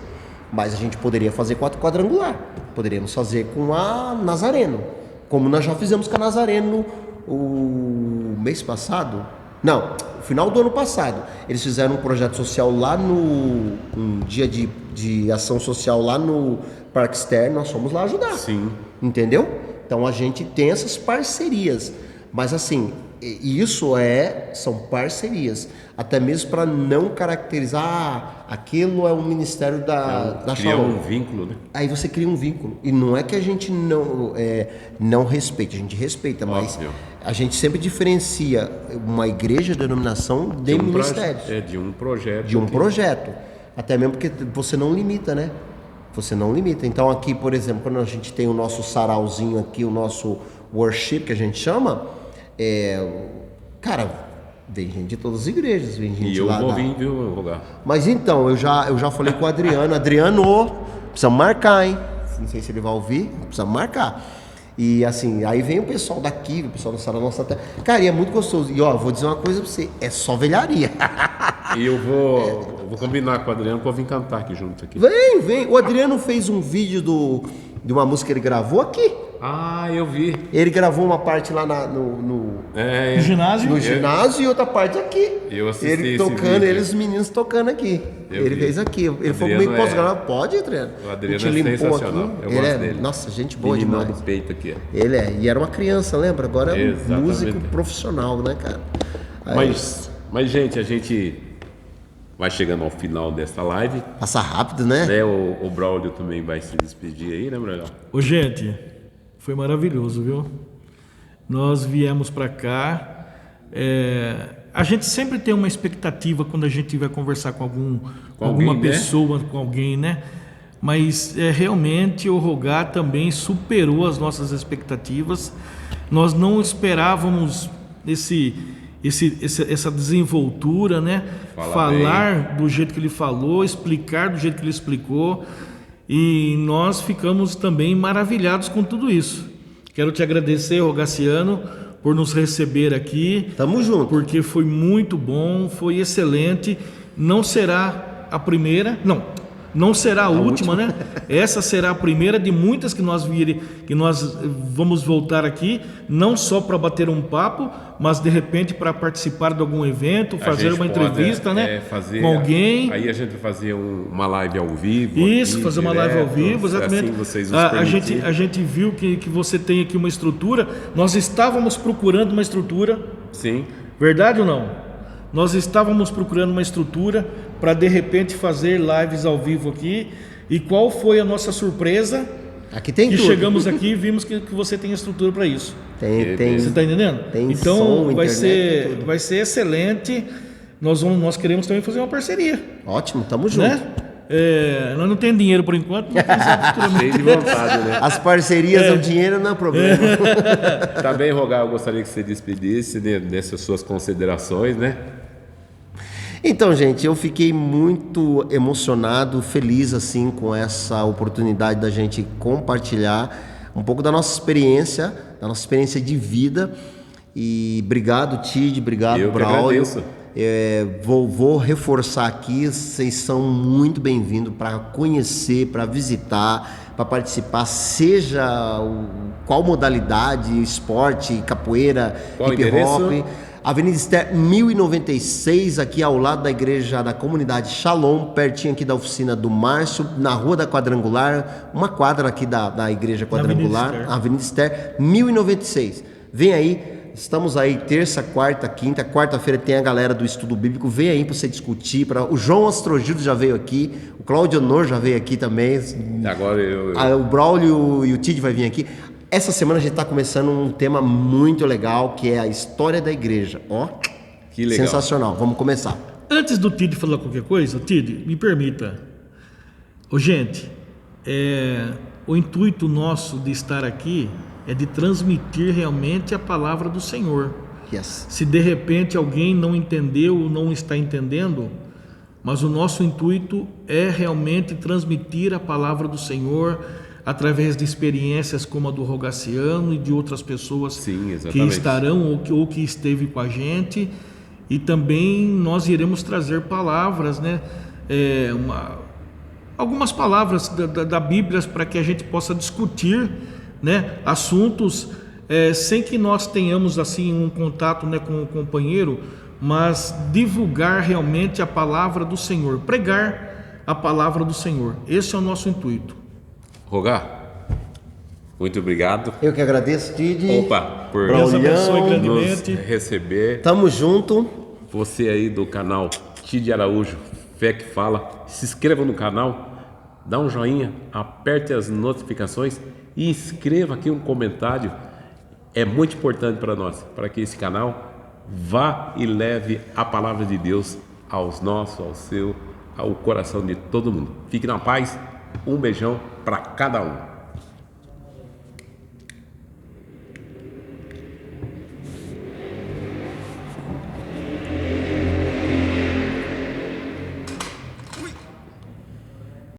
C: Mas a gente poderia fazer com a Quadrangular, poderíamos fazer com a Nazareno, como nós já fizemos com a Nazareno o mês passado. Não, no final do ano passado, eles fizeram um projeto social lá um dia de ação social lá no Parque Externo, nós fomos lá ajudar.
A: Sim.
C: Entendeu? Então a gente tem essas parcerias, mas assim, são parcerias, até mesmo para não caracterizar, aquilo é um ministério da
A: Criar
C: Shalom.
A: um vínculo, né?
C: Aí você cria um vínculo, e não é que a gente não respeite, a gente respeita, mas
A: Óbvio.
C: a gente sempre diferencia uma igreja, denominação de ministérios.
A: De um projeto.
C: De um projeto. Até mesmo porque você não limita, né? Você não limita. Então aqui, por exemplo, quando a gente tem o nosso sarauzinho aqui, o nosso worship que a gente chama, cara, vem gente de todas as igrejas, vem gente
A: E eu
C: lá
A: vou vir, viu, Rogar?
C: Mas então, eu já falei com o Adriano, precisamos marcar, hein? Não sei se ele vai ouvir, precisamos marcar. E assim, aí vem o pessoal daqui, o pessoal da Sala Nossa Terra. Cara, e é muito gostoso. E ó, vou dizer uma coisa pra você, é só velharia.
A: E eu vou combinar com o Adriano pra eu vir cantar aqui junto aqui.
C: Vem. O Adriano fez um vídeo de uma música que ele gravou aqui.
A: Ah, eu vi.
C: Ele gravou uma parte lá no
B: ginásio?
C: No ginásio e outra parte aqui.
A: Eu assisti
C: ele
A: esse
C: tocando,
A: vídeo.
C: os meninos tocando aqui. Ele
A: vi.
C: fez aqui. Ele foi
A: Adriano
C: meio pós-gravado. Pode, Adriano?
A: O Adriano
C: Te
A: é
C: limpou
A: sensacional.
C: aqui.
A: Eu
C: Ele
A: gosto dele.
C: Nossa, gente boa
A: Meninão
C: demais.
A: do peito aqui.
C: Ele e era uma criança, lembra? Agora é um
A: Exatamente.
C: músico profissional, né, cara? Aí,
A: Mas, gente, a gente vai chegando ao final dessa live.
C: passa rápido, né?
A: O Braulio também vai se despedir aí, né, Braulio?
B: Ô, gente, foi maravilhoso, viu? Nós viemos para cá. A gente sempre tem uma expectativa quando a gente vai conversar com alguma
A: alguém,
B: pessoa, com alguém, né? Mas realmente o Rogar também superou as nossas expectativas. Nós não esperávamos essa desenvoltura, né? Falar do jeito que ele falou, explicar do jeito que ele explicou. E nós ficamos também maravilhados com tudo isso. Quero te agradecer, Rogaciano, por nos receber aqui.
C: Tamo junto.
B: Porque foi muito bom, foi excelente. Não será a primeira, não será a última, né? Essa será a primeira de muitas que nós vamos voltar aqui, não só para bater um papo, mas de repente para participar de algum evento, fazer uma entrevista, né? Com alguém.
A: Aí a gente vai fazer uma live ao vivo.
B: Isso,
A: aqui,
B: fazer uma live ao vivo, exatamente.
A: Assim vocês nos
B: a gente viu que você tem aqui uma estrutura. Nós estávamos procurando uma estrutura.
A: Sim.
B: Verdade ou não? Nós estávamos procurando uma estrutura para de repente fazer lives ao vivo aqui. E qual foi a nossa surpresa?
C: Aqui tem
B: que
C: tudo.
B: chegamos aqui e vimos que você tem estrutura para isso.
C: Tem.
B: Você está entendendo?
C: Tem
B: então
C: som,
B: vai
C: internet,
B: ser excelente. Nós queremos também fazer uma parceria.
C: Ótimo, tamo junto.
B: Né? Nós não temos dinheiro por enquanto, mas quem sabe futuramente.
A: Cheio de vontade, né?
C: As parcerias, o dinheiro não é problema.
A: Também, Rogar, eu gostaria que você despedisse dessas suas considerações, né?
C: Então, gente, eu fiquei muito emocionado, feliz assim com essa oportunidade da gente compartilhar um pouco da nossa experiência de vida. E obrigado, Tid, obrigado,
A: Eu que
C: Braulio.
A: agradeço.
C: Vou reforçar aqui, vocês são muito bem-vindos para conhecer, para visitar, para participar, seja qual modalidade, esporte, capoeira,
A: Qual
C: hip hop.
A: endereço?
C: Avenida Esther 1096, aqui ao lado da igreja da comunidade Shalom, pertinho aqui da oficina do Márcio, na Rua da Quadrangular, uma quadra aqui da igreja Quadrangular, Avenida Esther 1096. Vem aí, estamos aí terça, quarta, quinta. Quarta-feira tem a galera do Estudo Bíblico, vem aí para você discutir. O João Astrogildo já veio aqui, o Cláudio Honor já veio aqui também.
A: Agora
C: O Braulio e o Tid vai vir aqui. Essa semana a gente está começando um tema muito legal, que é a história da igreja. Ó,
A: que legal.
C: Sensacional. Vamos começar.
B: Antes do Tid falar qualquer coisa, Tid, me permita. Gente, o intuito nosso de estar aqui é de transmitir realmente a palavra do Senhor.
C: Yes.
B: Se de repente alguém não entendeu ou não está entendendo, mas o nosso intuito é realmente transmitir a palavra do Senhor através de experiências como a do Rogaciano e de outras pessoas.
A: Sim,
B: que estarão ou que esteve com a gente, e também nós iremos trazer palavras, né? Algumas palavras da Bíblia para que a gente possa discutir, né? Assuntos sem que nós tenhamos assim um contato, né, com o companheiro, mas divulgar realmente a palavra do Senhor, pregar a palavra do Senhor. Esse é o nosso intuito.
A: Rogar, muito obrigado.
C: Eu que agradeço, Tid.
A: Opa, por
B: Deus abençoe
A: nos
B: grandemente.
A: receber.
C: Tamo junto.
A: Você aí do canal Tid Araújo, Fé que Fala, se inscreva no canal, dá um joinha, aperte as notificações e escreva aqui um comentário. É muito importante para nós, para que esse canal vá e leve a palavra de Deus aos nossos, ao seu, ao coração de todo mundo. Fique na paz, um beijão para cada um.